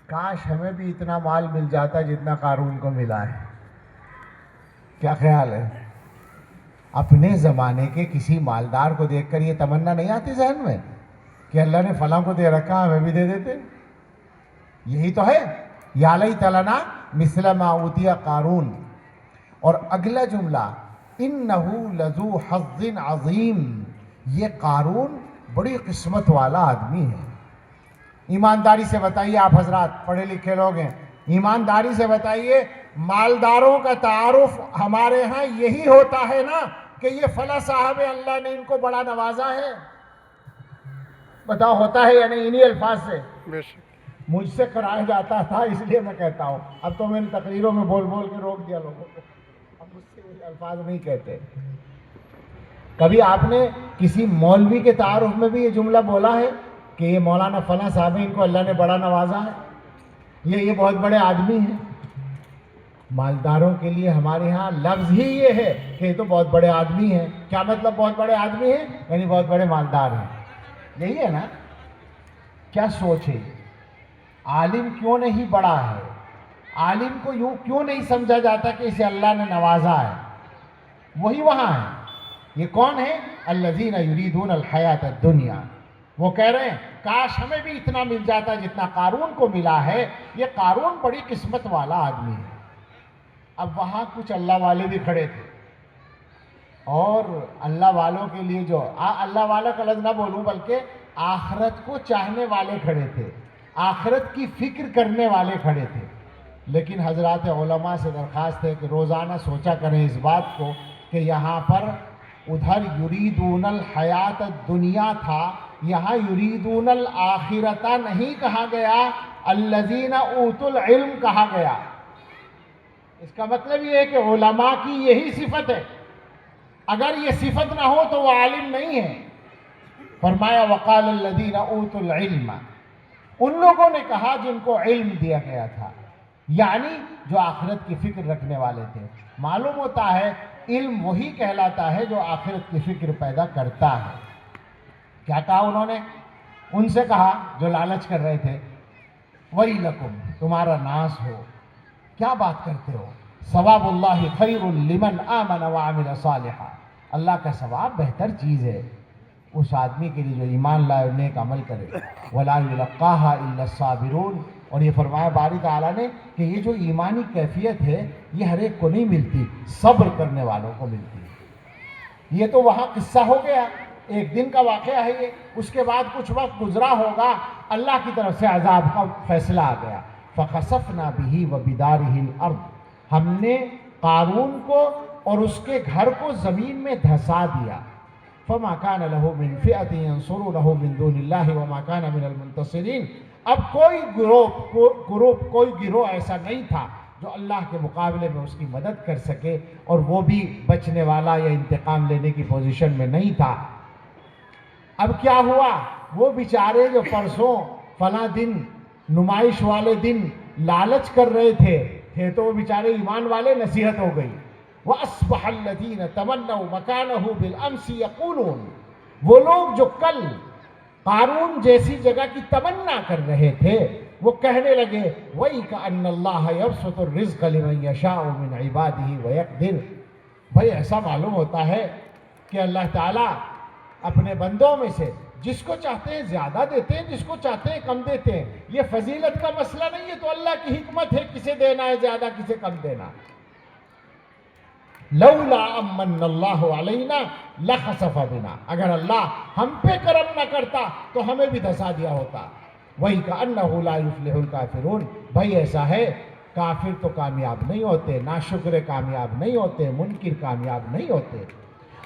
کاش ہمیں بھی اتنا مال مل جاتا جتنا قارون کو ملا ہے. کیا خیال ہے؟ اپنے زمانے کے کسی مالدار کو دیکھ کر یہ تمنا نہیں آتی ذہن میں کہ اللہ نے فلاں کو دے رکھا ہمیں بھی دے دیتے؟ یہی تو ہے یا لیت لنا مثل ما اوتی قارون. اور اگلا جملہ انہو لذو حظ عظیم، یہ قارون بڑی قسمت والا آدمی ہے. ایمانداری سے بتائیے، آپ حضرات پڑھے لکھے لوگ ہیں، ایمانداری سے بتائیے، مالداروں کا تعارف ہمارے ہاں یہی ہوتا ہے نا کہ یہ فلاں صاحب اللہ نے ان کو بڑا نوازا ہے؟ بتاؤ ہوتا ہے یا نہیں؟ انہی الفاظ سے مجھ سے کرایا جاتا تھا، اس لیے میں کہتا ہوں. اب تو میں نے تقریروں میں بول بول کے روک دیا لوگوں کو، اب مجھ سے یہ الفاظ نہیں کہتے. کبھی آپ نے کسی مولوی کے تعارف میں بھی یہ جملہ بولا ہے کہ یہ مولانا فلاں صاحب ان کو اللہ نے بڑا نوازا ہے، یہ بہت بڑے آدمی ہیں؟ مالداروں کے لیے ہمارے ہاں لفظ ہی یہ ہے کہ یہ تو بہت بڑے آدمی ہیں. کیا مطلب بہت بڑے آدمی ہیں؟ یعنی بہت بڑے مالدار ہیں. یہی ہے نا؟ کیا سوچ ہے؟ عالم کیوں نہیں بڑا ہے؟ عالم کو یوں کیوں نہیں سمجھا جاتا کہ اسے اللہ نے نوازا ہے؟ وہی وہاں ہے. یہ کون ہے؟ الذین یریدون الحیات الدنیا. وہ کہہ رہے ہیں کاش ہمیں بھی اتنا مل جاتا جتنا قارون کو ملا ہے. یہ قارون بڑی قسمت والا آدمی ہے. اب وہاں کچھ اللہ والے بھی کھڑے تھے، اور اللہ والوں کے لیے جو اللہ والا کا لفظ نہ بولوں بلکہ آخرت کو چاہنے والے کھڑے تھے، آخرت کی فکر کرنے والے کھڑے تھے. لیکن حضرات علماء سے درخواست ہے کہ روزانہ سوچا کریں اس بات کو کہ یہاں پر ادھر یریدون الحیات الدنیا تھا، یہاں یریدون الآخرت نہیں کہا گیا، الذین اوتوا العلم کہا گیا. اس کا مطلب یہ ہے کہ علماء کی یہی صفت ہے. اگر یہ صفت نہ ہو تو وہ عالم نہیں ہے. فرمایا وقال الذین اوتوا العلم، ان لوگوں نے کہا جن کو علم دیا گیا تھا، یعنی جو آخرت کی فکر رکھنے والے تھے. معلوم ہوتا ہے علم وہی کہلاتا ہے جو آخرت کی فکر پیدا کرتا ہے. کیا کہا انہوں نے؟ ان سے کہا جو لالچ کر رہے تھے، وَيْلَكُمْ، تمہارا ناس ہو، کیا بات کرتے ہو؟ ثواب اللہ خیر لمن آمن وعمل صالحا، اللہ کا ثواب بہتر چیز ہے اس آدمی کے لیے جو ایمان لائے اور نیک عمل کرے. وَلَا يُلَقَّاهَا إِلَّا الصَّابِرُونَ. اور یہ فرمایا باری تعالیٰ نے کہ یہ جو ایمانی کیفیت ہے یہ ہر ایک کو نہیں ملتی، صبر کرنے والوں کو ملتی ہے. یہ تو وہاں قصہ ہو گیا، ایک دن کا واقعہ ہے یہ. اس کے بعد کچھ وقت گزرا ہوگا، اللہ کی طرف سے عذاب کا فیصلہ آ گیا. فَخَسَفْنَا بِهِ وَبِدَارِهِ الْأَرْضِ، ہم نے قارون کو اور اس کے گھر کو زمین میں دھسا دیا. فَمَا كَانَ لَهُ مِنْ فِئَةٍ يَنْصُرُونَهُ مِنْ دُونِ اللَّهِ وَمَا كَانَ مِنَ الْمُنْتَصِرِينَ. اب کوئی گروہ ایسا نہیں تھا جو اللہ کے مقابلے میں اس کی مدد کر سکے، اور وہ بھی بچنے والا یا انتقام لینے کی پوزیشن میں نہیں تھا. اب کیا ہوا؟ وہ بیچارے جو پرسوں فلاں دن نمائش والے دن لالچ کر رہے تھے تو وہ بیچارے ایمان والے، نصیحت ہو گئی. وَأَصْبَحَ الَّذِينَ تَمَنَّوْا مَكَانَهُ بِالْأَمْسِ يَقُولُونَ، وہ لوگ جو کل قارون جیسی جگہ کی تمنا کر رہے تھے وہ کہنے لگے وَيْكَأَنَّ اللَّهَ يَبْسُطُ الرِّزْقَ لِمَنْ يَشَاءُ مِنْ عِبَادِهِ وَيَقْدِرُ. بھئی ایسا معلوم ہوتا ہے کہ اللہ تعالیٰ اپنے بندوں میں سے جس کو چاہتے ہیں زیادہ دیتے ہیں، جس کو چاہتے ہیں کم دیتے ہیں. یہ فضیلت کا مسئلہ نہیں ہے، تو اللہ کی حکمت ہے کسے دینا ہے زیادہ کسے کم دینا. لولا امن اللہ علینا لخسف بنا، اگر اللہ ہم پہ کرم نہ کرتا تو ہمیں بھی دھسا دیا ہوتا. وہی کأنہ لا یفلح الکافرون. بھائی ایسا ہے کافر تو کامیاب نہیں ہوتے، ناشکر کامیاب نہیں ہوتے، منکر کامیاب نہیں ہوتے۔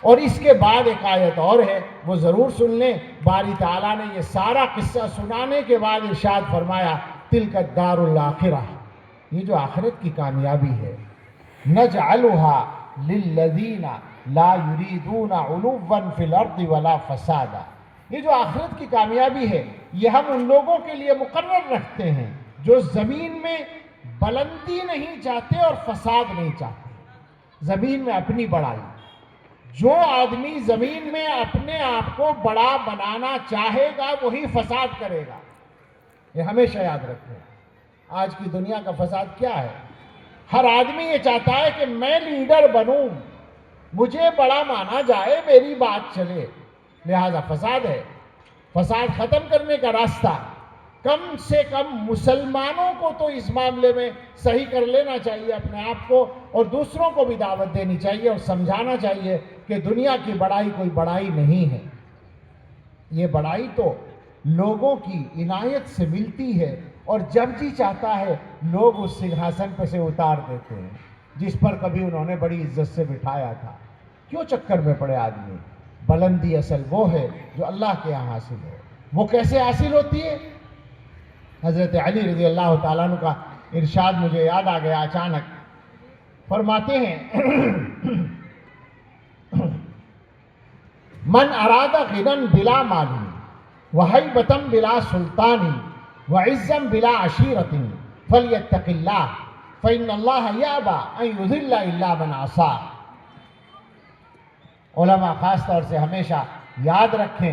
اور اس کے بعد ایک آیت اور ہے، وہ ضرور سن لیں۔ باری تعالیٰ نے یہ سارا قصہ سنانے کے بعد ارشاد فرمایا تلک الدار الاخرہ، یہ جو آخرت کی کامیابی ہے، نجعلها للذین لا یریدون علوا فی الارض ولا فسادا، یہ جو آخرت کی کامیابی ہے یہ ہم ان لوگوں کے لیے مقرر رکھتے ہیں جو زمین میں بلندی نہیں چاہتے اور فساد نہیں چاہتے، زمین میں اپنی بڑائی۔ جو آدمی زمین میں اپنے آپ کو بڑا بنانا چاہے گا وہی فساد کرے گا، یہ ہمیشہ یاد رکھیں۔ آج کی دنیا کا فساد کیا ہے؟ ہر آدمی یہ چاہتا ہے کہ میں لیڈر بنوں، مجھے بڑا مانا جائے، میری بات چلے، لہذا فساد ہے۔ فساد ختم کرنے کا راستہ کم سے کم مسلمانوں کو تو اس معاملے میں صحیح کر لینا چاہیے اپنے آپ کو، اور دوسروں کو بھی دعوت دینی چاہیے اور سمجھانا چاہیے کہ دنیا کی بڑائی کوئی بڑائی نہیں ہے، یہ بڑائی تو لوگوں کی عنایت سے ملتی ہے، اور جب جی چاہتا ہے لوگ اس سنگھاسن پہ سے اتار دیتے ہیں جس پر کبھی انہوں نے بڑی عزت سے بٹھایا تھا۔ کیوں چکر میں پڑے آدمی؟ بلندی اصل وہ ہے جو اللہ کے یہاں حاصل ہے۔ وہ کیسے حاصل ہوتی ہے؟ حضرت علی رضی اللہ تعالیٰ عنہ کا ارشاد مجھے یاد آ گیا اچانک، فرماتے ہیں من اراد غنى بلا مال وہیبة بلا سلطان وعزا بلا عشیرة فلیتق اللہ فإن اللہ یأبى ان یذل الا من عصاه۔ علماء خاص طور سے ہمیشہ یاد رکھیں،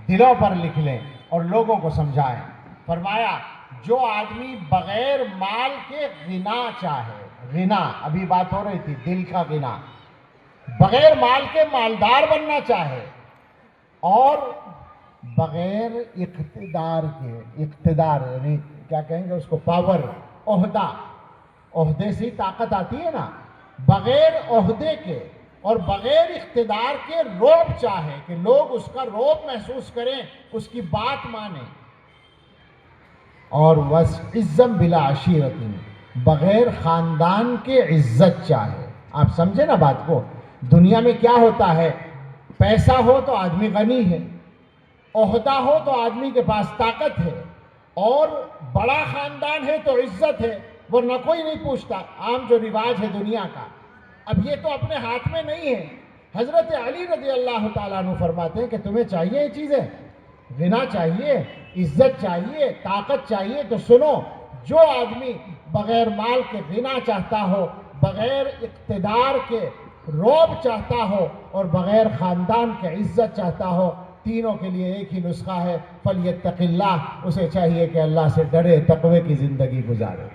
دلوں پر لکھ لیں اور لوگوں کو سمجھائیں۔ فرمایا جو آدمی بغیر مال کے غنا چاہے، غنا ابھی بات ہو رہی تھی دل کا غنا، بغیر مال کے مالدار بننا چاہے اور بغیر اقتدار کے، اقتدار یعنی کیا کہیں گے اس کو، پاور، عہدہ، عہدے سے ہی طاقت آتی ہے نا، بغیر عہدے کے اور بغیر اقتدار کے رعب چاہے کہ لوگ اس کا رعب محسوس کریں، اس کی بات مانیں، اور عزم بلا عشیرت، بغیر خاندان کے عزت چاہے۔ آپ سمجھے نا بات کو؟ دنیا میں کیا ہوتا ہے، پیسہ ہو تو آدمی غنی ہے، عہدہ ہو تو آدمی کے پاس طاقت ہے، اور بڑا خاندان ہے تو عزت ہے، ورنہ کوئی نہیں پوچھتا، عام جو رواج ہے دنیا کا۔ اب یہ تو اپنے ہاتھ میں نہیں ہے۔ حضرت علی رضی اللہ تعالیٰ عنہ فرماتے ہیں کہ تمہیں چاہیے یہ چیزیں، غنا چاہیے، عزت چاہیے، طاقت چاہیے، تو سنو، جو آدمی بغیر مال کے غنا چاہتا ہو، بغیر اقتدار کے رعب چاہتا ہو، اور بغیر خاندان کے عزت چاہتا ہو، تینوں کے لیے ایک ہی نسخہ ہے، فلیتق اللہ، اسے چاہیے کہ اللہ سے ڈرے، تقوی کی زندگی گزارے۔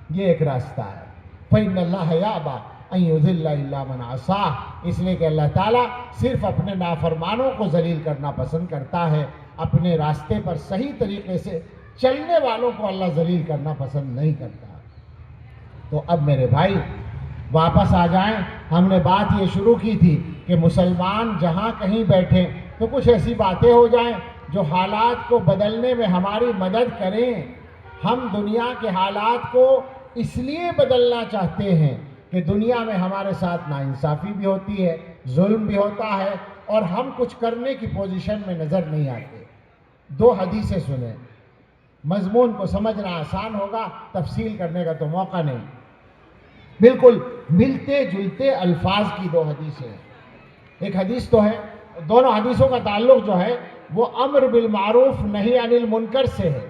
یہ ایک راستہ ہے۔ فإن اللہ یأبى ان یذل الا من عصاه، اس لیے کہ اللہ تعالیٰ صرف اپنے نافرمانوں کو ذلیل کرنا پسند کرتا ہے، اپنے راستے پر صحیح طریقے سے چلنے والوں کو اللہ ذلیل کرنا پسند نہیں کرتا۔ تو اب میرے بھائی واپس آ جائیں، ہم نے بات یہ شروع کی تھی کہ مسلمان جہاں کہیں بیٹھیں تو کچھ ایسی باتیں ہو جائیں جو حالات کو بدلنے میں ہماری مدد کریں۔ ہم دنیا کے حالات کو اس لیے بدلنا چاہتے ہیں کہ دنیا میں ہمارے ساتھ ناانصافی بھی ہوتی ہے، ظلم بھی ہوتا ہے، اور ہم کچھ کرنے کی پوزیشن میں نظر نہیں آتے۔ دو حدیثیں سنیں، مضمون کو سمجھنا آسان ہوگا، تفصیل کرنے کا تو موقع نہیں۔ بالکل ملتے جلتے الفاظ کی دو حدیثیں ہیں۔ ایک حدیث تو ہے، دونوں حدیثوں کا تعلق جو ہے وہ امر بالمعروف نہی عن المنکر سے ہے۔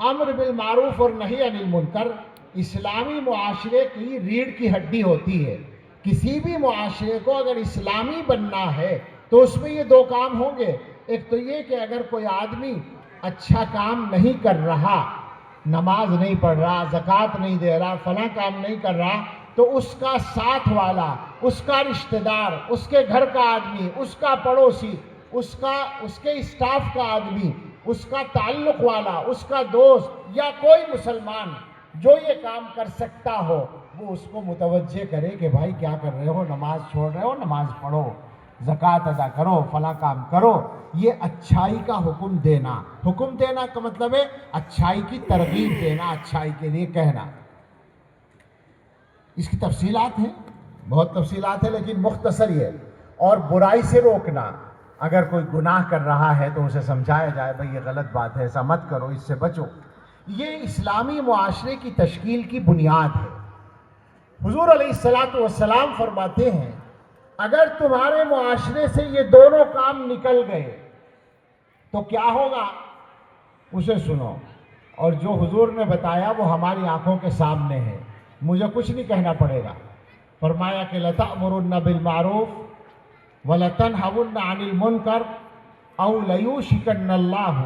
امر بالمعروف اور نہی عن المنکر اسلامی معاشرے کی ریڑھ کی ہڈی ہوتی ہے۔ کسی بھی معاشرے کو اگر اسلامی بننا ہے تو اس میں یہ دو کام ہوں گے۔ ایک تو یہ کہ اگر کوئی آدمی اچھا کام نہیں کر رہا، نماز نہیں پڑھ رہا، زکوٰۃ نہیں دے رہا، فلاں کام نہیں کر رہا، تو اس کا ساتھ والا، اس کا رشتہ دار، اس کے گھر کا آدمی، اس کا پڑوسی، اس کے اسٹاف کا آدمی، اس کا تعلق والا، اس کا دوست یا کوئی مسلمان جو یہ کام کر سکتا ہو وہ اس کو متوجہ کرے کہ بھائی کیا کر رہے ہو، نماز چھوڑ رہے ہو، نماز پڑھو، زکوٰۃ ادا کرو، فلاں کام کرو۔ یہ اچھائی کا حکم دینا کا مطلب ہے اچھائی کی ترغیب دینا، اچھائی کے لیے کہنا۔ اس کی تفصیلات ہیں، بہت تفصیلات ہیں، لیکن مختصر یہ. اور برائی سے روکنا، اگر کوئی گناہ کر رہا ہے تو اسے سمجھایا جائے بھئی یہ غلط بات ہے، ایسا مت کرو، اس سے بچو. یہ اسلامی معاشرے کی تشکیل کی بنیاد ہے. حضور علیہ السلام فرماتے ہیں اگر تمہارے معاشرے سے یہ دونوں کام نکل گئے تو کیا ہوگا، اسے سنو. اور جو حضور نے بتایا وہ ہماری آنکھوں کے سامنے ہے، مجھے کچھ نہیں کہنا پڑے گا. فرمایا کہ لَتَأْمُرُنَّ بِالْمَعْرُوفِ وَلَتَنْهَوُنَّ عَنِ الْمُنْكَرِ أَوْ لَيُوشِكَنَّ اللَّهُ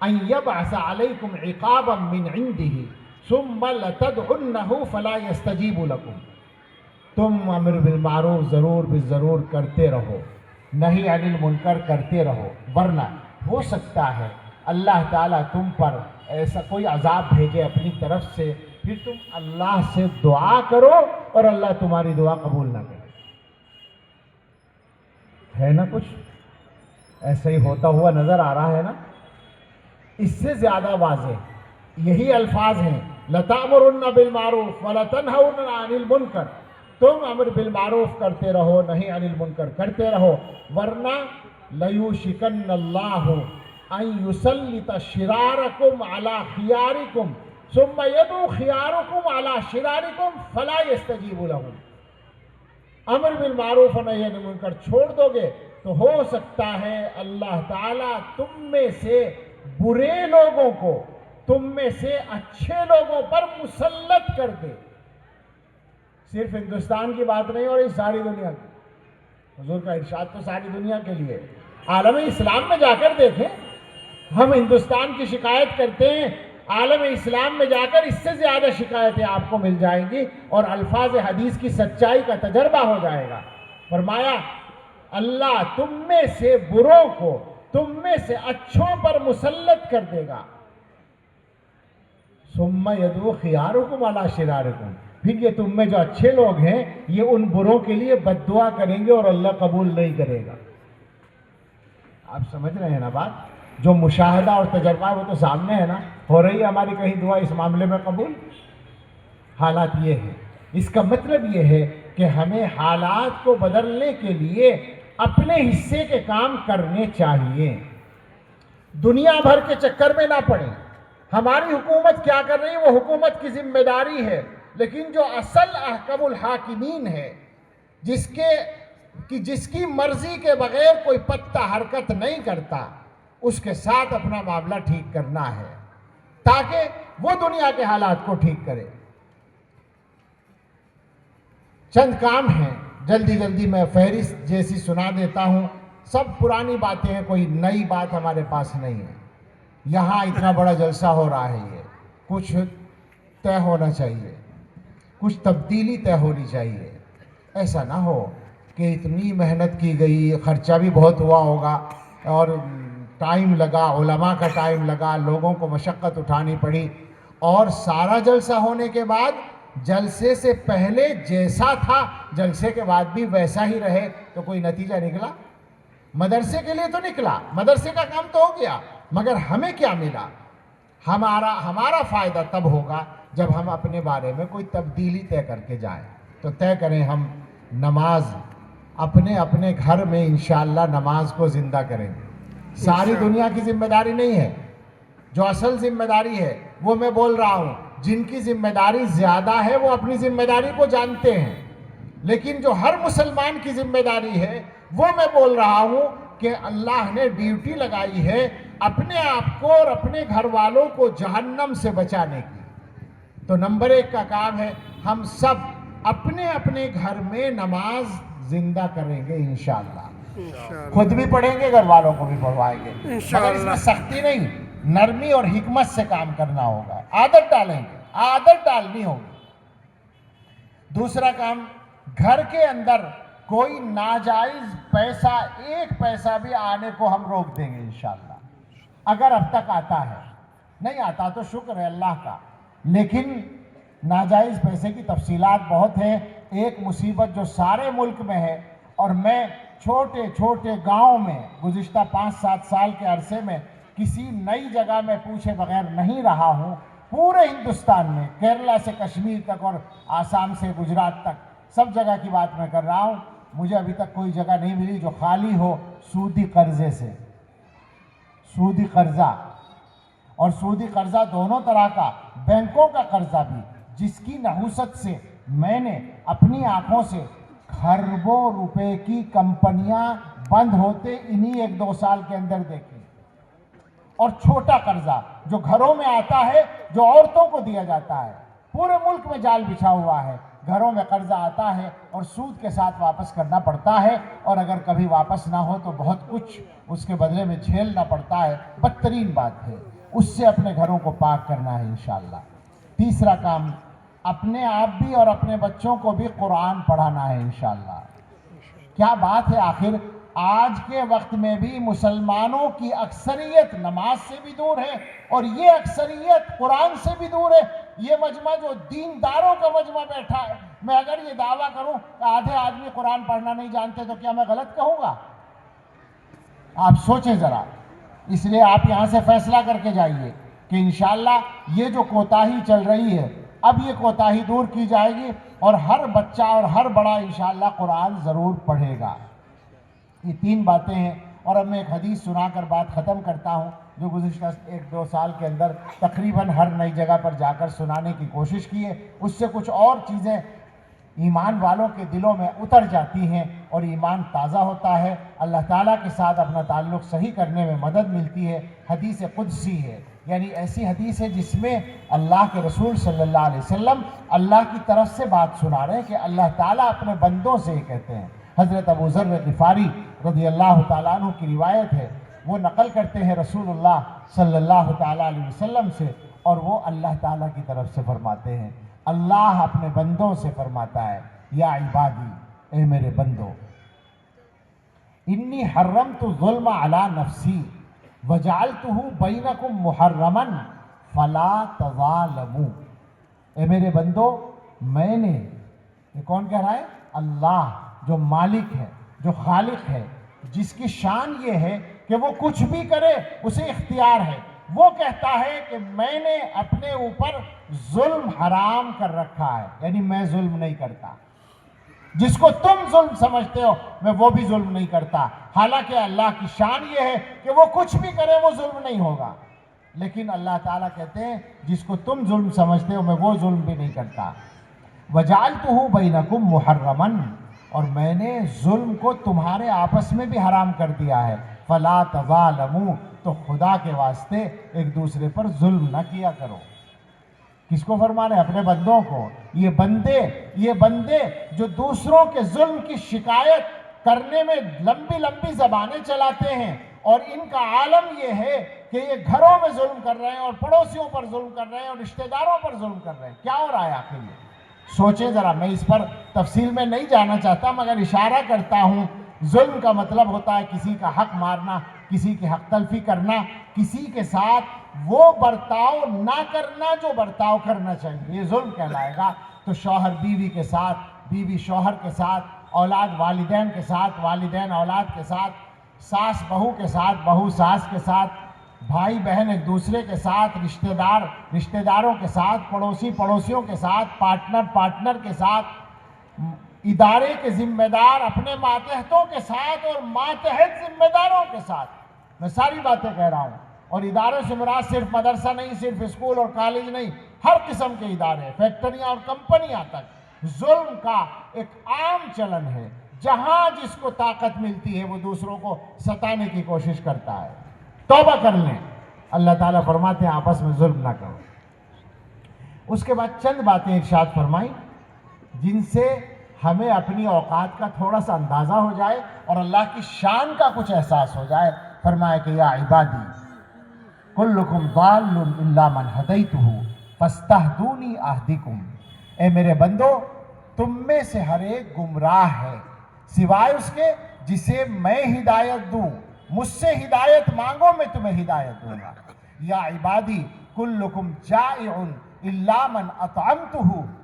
أَنْ يَبْعَثَ عَلَيْكُمْ عِقَابًا مِّنْ عِنْدِهِ ثُمَّ لَتَدْعُنَّهُ فَلَا يَسْتَجِيبُ لَكُمْ. تم امر بالمعروف ضرور بالضرور کرتے رہو، نہی عن المنکر کرتے رہو، ورنہ ہو سکتا ہے اللہ تعالیٰ تم پر ایسا کوئی عذاب بھیجے اپنی طرف سے، پھر تم اللہ سے دعا کرو اور اللہ تمہاری دعا قبول نہ کرے. ہے نا کچھ ایسا ہی ہوتا ہوا نظر آ رہا ہے نا. اس سے زیادہ واضح یہی الفاظ ہیں لَتَأْمُرُنَّ بِالْمَعْرُوفِ وَلَتَنْهَوْنَ عَنِ الْمُنْكَرِ. تم امر بالمعروف کرتے رہو، نہیں عن المنکر کرتے رہو، ورنہ لَيُوشِكَنَّ اللَّهُ أَن يُسَلِّطَ شِرَارَكُمْ عَلَى خِيَارِكُمْ ثُمَّ يَدْعُو خِيَارُكُمْ عَلَى شِرَارِكُمْ فَلَا يَسْتَجِيبُ لَهُمْ. امر بالمعروف اور نہی عن المنکر چھوڑ دو گے تو ہو سکتا ہے اللہ تعالیٰ تم میں سے برے لوگوں کو تم میں سے اچھے لوگوں پر مسلط کر دے. صرف ہندوستان کی بات نہیں ہو رہی، ساری دنیا کی. حضور کا ارشاد تو ساری دنیا کے لیے. عالم اسلام میں جا کر دیکھیں، ہم ہندوستان کی شکایت کرتے ہیں، عالم اسلام میں جا کر اس سے زیادہ شکایتیں آپ کو مل جائیں گی اور الفاظ حدیث کی سچائی کا تجربہ ہو جائے گا. فرمایا اللہ تم میں سے بروں کو تم میں سے اچھوں پر مسلط کر دے گا. ثم یدعو خیارکم علی شرارکم. پھر یہ تم میں جو اچھے لوگ ہیں یہ ان بروں کے لیے بد دعا کریں گے اور اللہ قبول نہیں کرے گا. آپ سمجھ رہے ہیں نا بات؟ جو مشاہدہ اور تجربہ وہ تو سامنے ہے نا. ہو رہی ہے ہماری کہیں دعا اس معاملے میں قبول؟ حالات یہ ہیں. اس کا مطلب یہ ہے کہ ہمیں حالات کو بدلنے کے لیے اپنے حصے کے کام کرنے چاہیے، دنیا بھر کے چکر میں نہ پڑیں. ہماری حکومت کیا کر رہی ہے وہ حکومت کی ذمہ داری ہے، لیکن جو اصل احکم الحاکمین ہے جس کی مرضی کے بغیر کوئی پتہ حرکت نہیں کرتا، اس کے ساتھ اپنا معاملہ ٹھیک کرنا ہے تاکہ وہ دنیا کے حالات کو ٹھیک کرے. چند کام ہیں، جلدی جلدی میں فہرست جیسی سنا دیتا ہوں. سب پرانی باتیں ہیں، کوئی نئی بات ہمارے پاس نہیں ہے. یہاں اتنا بڑا جلسہ ہو رہا ہے، یہ کچھ طے ہونا چاہیے، کچھ تبدیلی طے ہونی چاہیے. ایسا نہ ہو کہ اتنی محنت کی گئی، خرچہ بھی بہت ہوا ہوگا اور ٹائم لگا، علماء کا ٹائم لگا، لوگوں کو مشقت اٹھانی پڑی، اور سارا جلسہ ہونے کے بعد جلسے سے پہلے جیسا تھا جلسے کے بعد بھی ویسا ہی رہے تو کوئی نتیجہ نکلا؟ مدرسے کے لیے تو نکلا، مدرسے کا کام تو ہو گیا، مگر ہمیں کیا ملا؟ ہمارا فائدہ تب ہوگا جب ہم اپنے بارے میں کوئی تبدیلی طے کر کے جائیں. تو طے کریں ہم نماز اپنے اپنے گھر میں انشاءاللہ نماز کو زندہ کریں گے. ساری دنیا کی ذمہ داری نہیں ہے، جو اصل ذمہ داری ہے وہ میں بول رہا ہوں. جن کی ذمہ داری زیادہ ہے وہ اپنی ذمہ داری کو جانتے ہیں، لیکن جو ہر مسلمان کی ذمہ داری ہے وہ میں بول رہا ہوں کہ اللہ نے ڈیوٹی لگائی ہے اپنے آپ کو اور اپنے گھر والوں کو جہنم سے بچانے کی. تو نمبر 1 کا کام ہے ہم سب اپنے اپنے گھر میں نماز زندہ کریں گے انشاءاللہ. خود بھی پڑھیں گے، گھر والوں کو بھی پڑھوائیں گے، مگر اس میں سختی نہیں، نرمی اور حکمت سے کام کرنا ہوگا. عادت ڈالیں گے، عادت ڈالنی ہوگی. دوسرا کام، گھر کے اندر کوئی ناجائز پیسہ، 1 پیسہ بھی آنے کو ہم روک دیں گے انشاءاللہ. اگر اب تک آتا ہے، نہیں آتا تو شکر ہے اللہ کا، لیکن ناجائز پیسے کی تفصیلات بہت ہیں. ایک مصیبت جو سارے ملک میں ہے، اور میں چھوٹے چھوٹے گاؤں میں گزشتہ 5-7 سال کے عرصے میں کسی نئی جگہ میں پوچھے بغیر نہیں رہا ہوں. پورے ہندوستان میں کیرلا سے کشمیر تک اور آسام سے گجرات تک سب جگہ کی بات میں کر رہا ہوں، مجھے ابھی تک کوئی جگہ نہیں ملی جو خالی ہو سودی قرضے سے۔ سودی قرضہ، اور سودی قرضہ دونوں طرح کا، بینکوں کا قرضہ بھی، جس کی نحوست سے میں نے اپنی آنکھوں سے کھربوں روپے کی کمپنیاں بند ہوتے انہی 1-2 سال کے اندر دیکھی۔ اور چھوٹا قرضہ جو گھروں میں آتا ہے، جو عورتوں کو دیا جاتا ہے، پورے ملک میں جال بچھا ہوا ہے، گھروں میں قرضہ آتا ہے اور سود کے ساتھ واپس کرنا پڑتا ہے، اور اگر کبھی واپس نہ ہو تو بہت کچھ اس کے بدلے میں جھیلنا پڑتا ہے۔ بدترین بات ہے، اس سے اپنے گھروں کو پاک کرنا ہے انشاءاللہ۔ تیسرا کام، اپنے آپ بھی اور اپنے بچوں کو بھی قرآن پڑھانا ہے انشاءاللہ۔ کیا بات ہے، آخر آج کے وقت میں بھی مسلمانوں کی اکثریت نماز سے بھی دور ہے، اور یہ اکثریت قرآن سے بھی دور ہے۔ یہ مجمع جو دینداروں کا مجمع بیٹھا ہے، میں اگر یہ دعویٰ کروں کہ آدھے آدمی قرآن پڑھنا نہیں جانتے تو کیا میں غلط کہوں گا؟ آپ سوچیں ذرا۔ اس لیے آپ یہاں سے فیصلہ کر کے جائیے کہ انشاءاللہ یہ جو کوتاہی چل رہی ہے، اب یہ کوتاہی دور کی جائے گی، اور ہر بچہ اور ہر بڑا انشاءاللہ قرآن ضرور پڑھے گا۔ یہ 3 باتیں ہیں، اور اب میں ایک حدیث سنا کر بات ختم کرتا ہوں، جو گزشتہ 1-2 سال کے اندر تقریباً ہر نئی جگہ پر جا کر سنانے کی کوشش کی ہے۔ اس سے کچھ اور چیزیں ایمان والوں کے دلوں میں اتر جاتی ہیں اور ایمان تازہ ہوتا ہے، اللہ تعالیٰ کے ساتھ اپنا تعلق صحیح کرنے میں مدد ملتی ہے۔ حدیث قدسی ہے، یعنی ایسی حدیث ہے جس میں اللہ کے رسول صلی اللہ علیہ وسلم اللہ کی طرف سے بات سنا رہے ہیں کہ اللہ تعالیٰ اپنے بندوں سے یہ کہتے ہیں۔ حضرت ابو ذر غفاری رضی اللہ تعالیٰ عنہ کی روایت ہے، وہ نقل کرتے ہیں رسول اللہ صلی اللہ تعالیٰ علیہ وسلم سے، اور وہ اللہ تعالیٰ کی طرف سے فرماتے ہیں۔ اللہ اپنے بندوں سے فرماتا ہے، یا عبادی، اے میرے بندو، انی حرمت الظلم علی نفسی وجعلتہ بینکم محرما فلا تظالموا۔ اے میرے بندو، میں نے، یہ کون کہہ رہا ہے؟ اللہ، جو مالک ہے، جو خالق ہے، جس کی شان یہ ہے کہ وہ کچھ بھی کرے اسے اختیار ہے، وہ کہتا ہے کہ میں نے اپنے اوپر ظلم حرام کر رکھا ہے، یعنی میں ظلم نہیں کرتا۔ جس کو تم ظلم سمجھتے ہو میں وہ بھی ظلم نہیں کرتا، حالانکہ اللہ کی شان یہ ہے کہ وہ کچھ بھی کرے وہ ظلم نہیں ہوگا، لیکن اللہ تعالیٰ کہتے ہیں جس کو تم ظلم سمجھتے ہو میں وہ ظلم بھی نہیں کرتا۔ وَجَعَلْتُهُ بَيْنَكُمْ مُحَرَّمًا، اور میں نے ظلم کو تمہارے آپس میں بھی حرام کر دیا ہے۔ فَلَا تَظَالَمُوا، تو خدا کے واسطے ایک دوسرے پر ظلم نہ کیا کرو۔ کس کو فرما رہے ہیں؟ اپنے بندوں کو۔ یہ بندے جو دوسروں کے ظلم کی شکایت کرنے میں لمبی لمبی زبانیں چلاتے ہیں، اور ان کا عالم یہ ہے کہ یہ گھروں میں ظلم کر رہے ہیں اور پڑوسیوں پر ظلم کر رہے ہیں اور رشتہ داروں پر ظلم کر رہے ہیں، کیا ہو رہا ہے آخر یہ؟ سوچیں ذرا، میں اس پر تفصیل میں نہیں جانا چاہتا، مگر اشارہ کرتا ہوں۔ ظلم کا مطلب ہوتا ہے کسی کا حق مارنا، کسی کی حق تلفی کرنا، کسی کے ساتھ وہ برتاؤ نہ کرنا جو برتاؤ کرنا چاہیے، یہ ظلم کہلائے گا۔ تو شوہر بیوی کے ساتھ، بیوی شوہر کے ساتھ، اولاد والدین کے ساتھ، والدین اولاد کے ساتھ، ساس بہو کے ساتھ، بہو ساس کے ساتھ، بھائی بہن ایک دوسرے کے ساتھ، رشتہ داروں کے ساتھ، پڑوسی پڑوسیوں کے ساتھ، پارٹنر کے ساتھ، ادارے کے ذمہ دار اپنے ماتحتوں کے ساتھ اور ماتحت ذمہ داروں کے ساتھ، میں ساری باتیں کہہ رہا ہوں۔ اور اداروں سے مراد صرف مدرسہ نہیں، صرف اسکول اور کالج نہیں، ہر قسم کے ادارے، فیکٹریاں اور کمپنیاں تک ظلم کا ایک عام چلن ہے۔ جہاں جس کو طاقت ملتی ہے وہ دوسروں کو ستانے کی کوشش کرتا ہے۔ توبہ کر لیں، اللہ تعالیٰ فرماتے ہیں آپس میں ظلم نہ کرو۔ اس کے بعد چند باتیں ارشاد فرمائیں جن سے ہمیں اپنی اوقات کا تھوڑا سا اندازہ ہو جائے اور اللہ کی شان کا کچھ احساس ہو جائے۔ فرمایا کہ یا عبادی کلکم ضال الا من ہدیتہ فاستہدونی اہدکم، اے میرے بندو، تم میں سے ہر ایک گمراہ ہے سوائے اس کے جسے میں ہدایت دوں، مجھ سے ہدایت مانگو میں تمہیں ہدایت دوں گا۔ یا عبادی کلکم جائع الا من اطعمتہ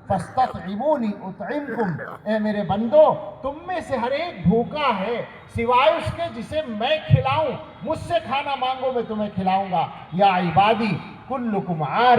فاستطعمونی اطعمکم، اے میرے بندو، تم میں سے ہر ایک بھوکا ہے سوائے اس کے جسے میں کھلاؤں، مجھ سے کھانا مانگو میں تمہیں کھلاؤں گا۔ یا عبادی کلکم عار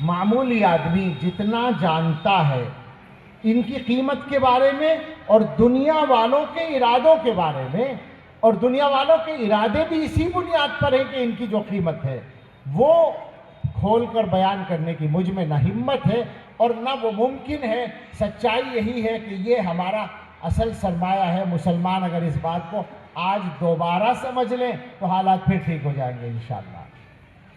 معمولی آدمی جتنا جانتا ہے ان کی قیمت کے بارے میں اور دنیا والوں کے ارادوں کے بارے میں، اور دنیا والوں کے ارادے بھی اسی بنیاد پر ہیں کہ ان کی جو قیمت ہے وہ کھول کر بیان کرنے کی مجھ میں نہ ہمت ہے اور نہ وہ ممکن ہے۔ سچائی یہی ہے کہ یہ ہمارا اصل سرمایہ ہے۔ مسلمان اگر اس بات کو آج دوبارہ سمجھ لیں تو حالات پھر ٹھیک ہو جائیں گے انشاءاللہ۔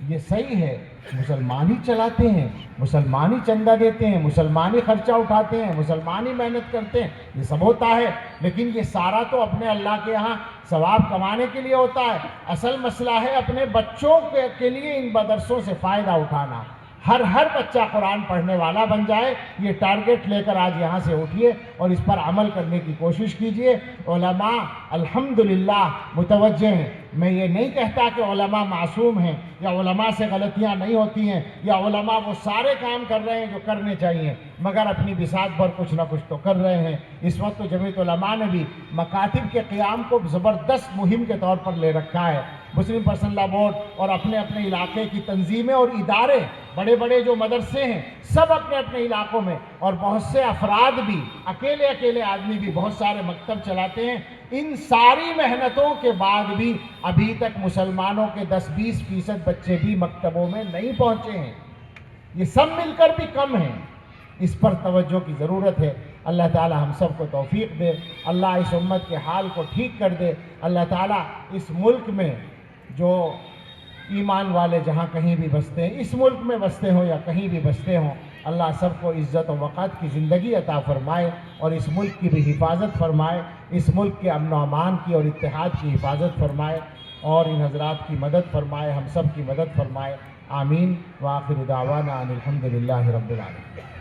یہ صحیح ہے، مسلمان ہی چلاتے ہیں، مسلمان ہی چندہ دیتے ہیں، مسلمان ہی خرچہ اٹھاتے ہیں، مسلمان ہی محنت کرتے ہیں، یہ سب ہوتا ہے، لیکن یہ سارا تو اپنے اللہ کے یہاں ثواب کمانے کے لیے ہوتا ہے۔ اصل مسئلہ ہے اپنے بچوں کے لیے ان مدرسوں سے فائدہ اٹھانا۔ ہر بچہ قرآن پڑھنے والا بن جائے، یہ ٹارگٹ لے کر آج یہاں سے اٹھیے اور اس پر عمل کرنے کی کوشش کیجئے۔ علماء الحمدللہ متوجہ ہیں۔ میں یہ نہیں کہتا کہ علماء معصوم ہیں یا علماء سے غلطیاں نہیں ہوتی ہیں یا علماء وہ سارے کام کر رہے ہیں جو کرنے چاہیے، مگر اپنی بساط پر کچھ نہ کچھ تو کر رہے ہیں۔ اس وقت تو جمعیت علماء نے بھی مکاتب کے قیام کو زبردست مہم کے طور پر لے رکھا ہے۔ مسلم پرسنل لا بورڈ اور اپنے اپنے علاقے کی تنظیمیں اور ادارے، بڑے بڑے جو مدرسے ہیں، سب اپنے اپنے علاقوں میں، اور بہت سے افراد بھی، اکیلے آدمی بھی بہت سارے مکتب چلاتے ہیں۔ ان ساری محنتوں کے بعد بھی ابھی تک مسلمانوں کے 10-20% بچے بھی مکتبوں میں نہیں پہنچے ہیں۔ یہ سب مل کر بھی کم ہیں۔ اس پر توجہ کی ضرورت ہے۔ اللہ تعالی ہم سب کو توفیق دے، اللہ اس امت کے حال کو ٹھیک کر دے۔ اللہ تعالی اس ملک میں جو ایمان والے جہاں کہیں بھی بستے ہیں، اس ملک میں بستے ہوں یا کہیں بھی بستے ہوں، اللہ سب کو عزت و وقار کی زندگی عطا فرمائے اور اس ملک کی بھی حفاظت فرمائے، اس ملک کے امن و امان کی اور اتحاد کی حفاظت فرمائے اور ان حضرات کی مدد فرمائے، ہم سب کی مدد فرمائے۔ آمین۔ وآخر دعوانا ان الحمدللہ رب العالمین۔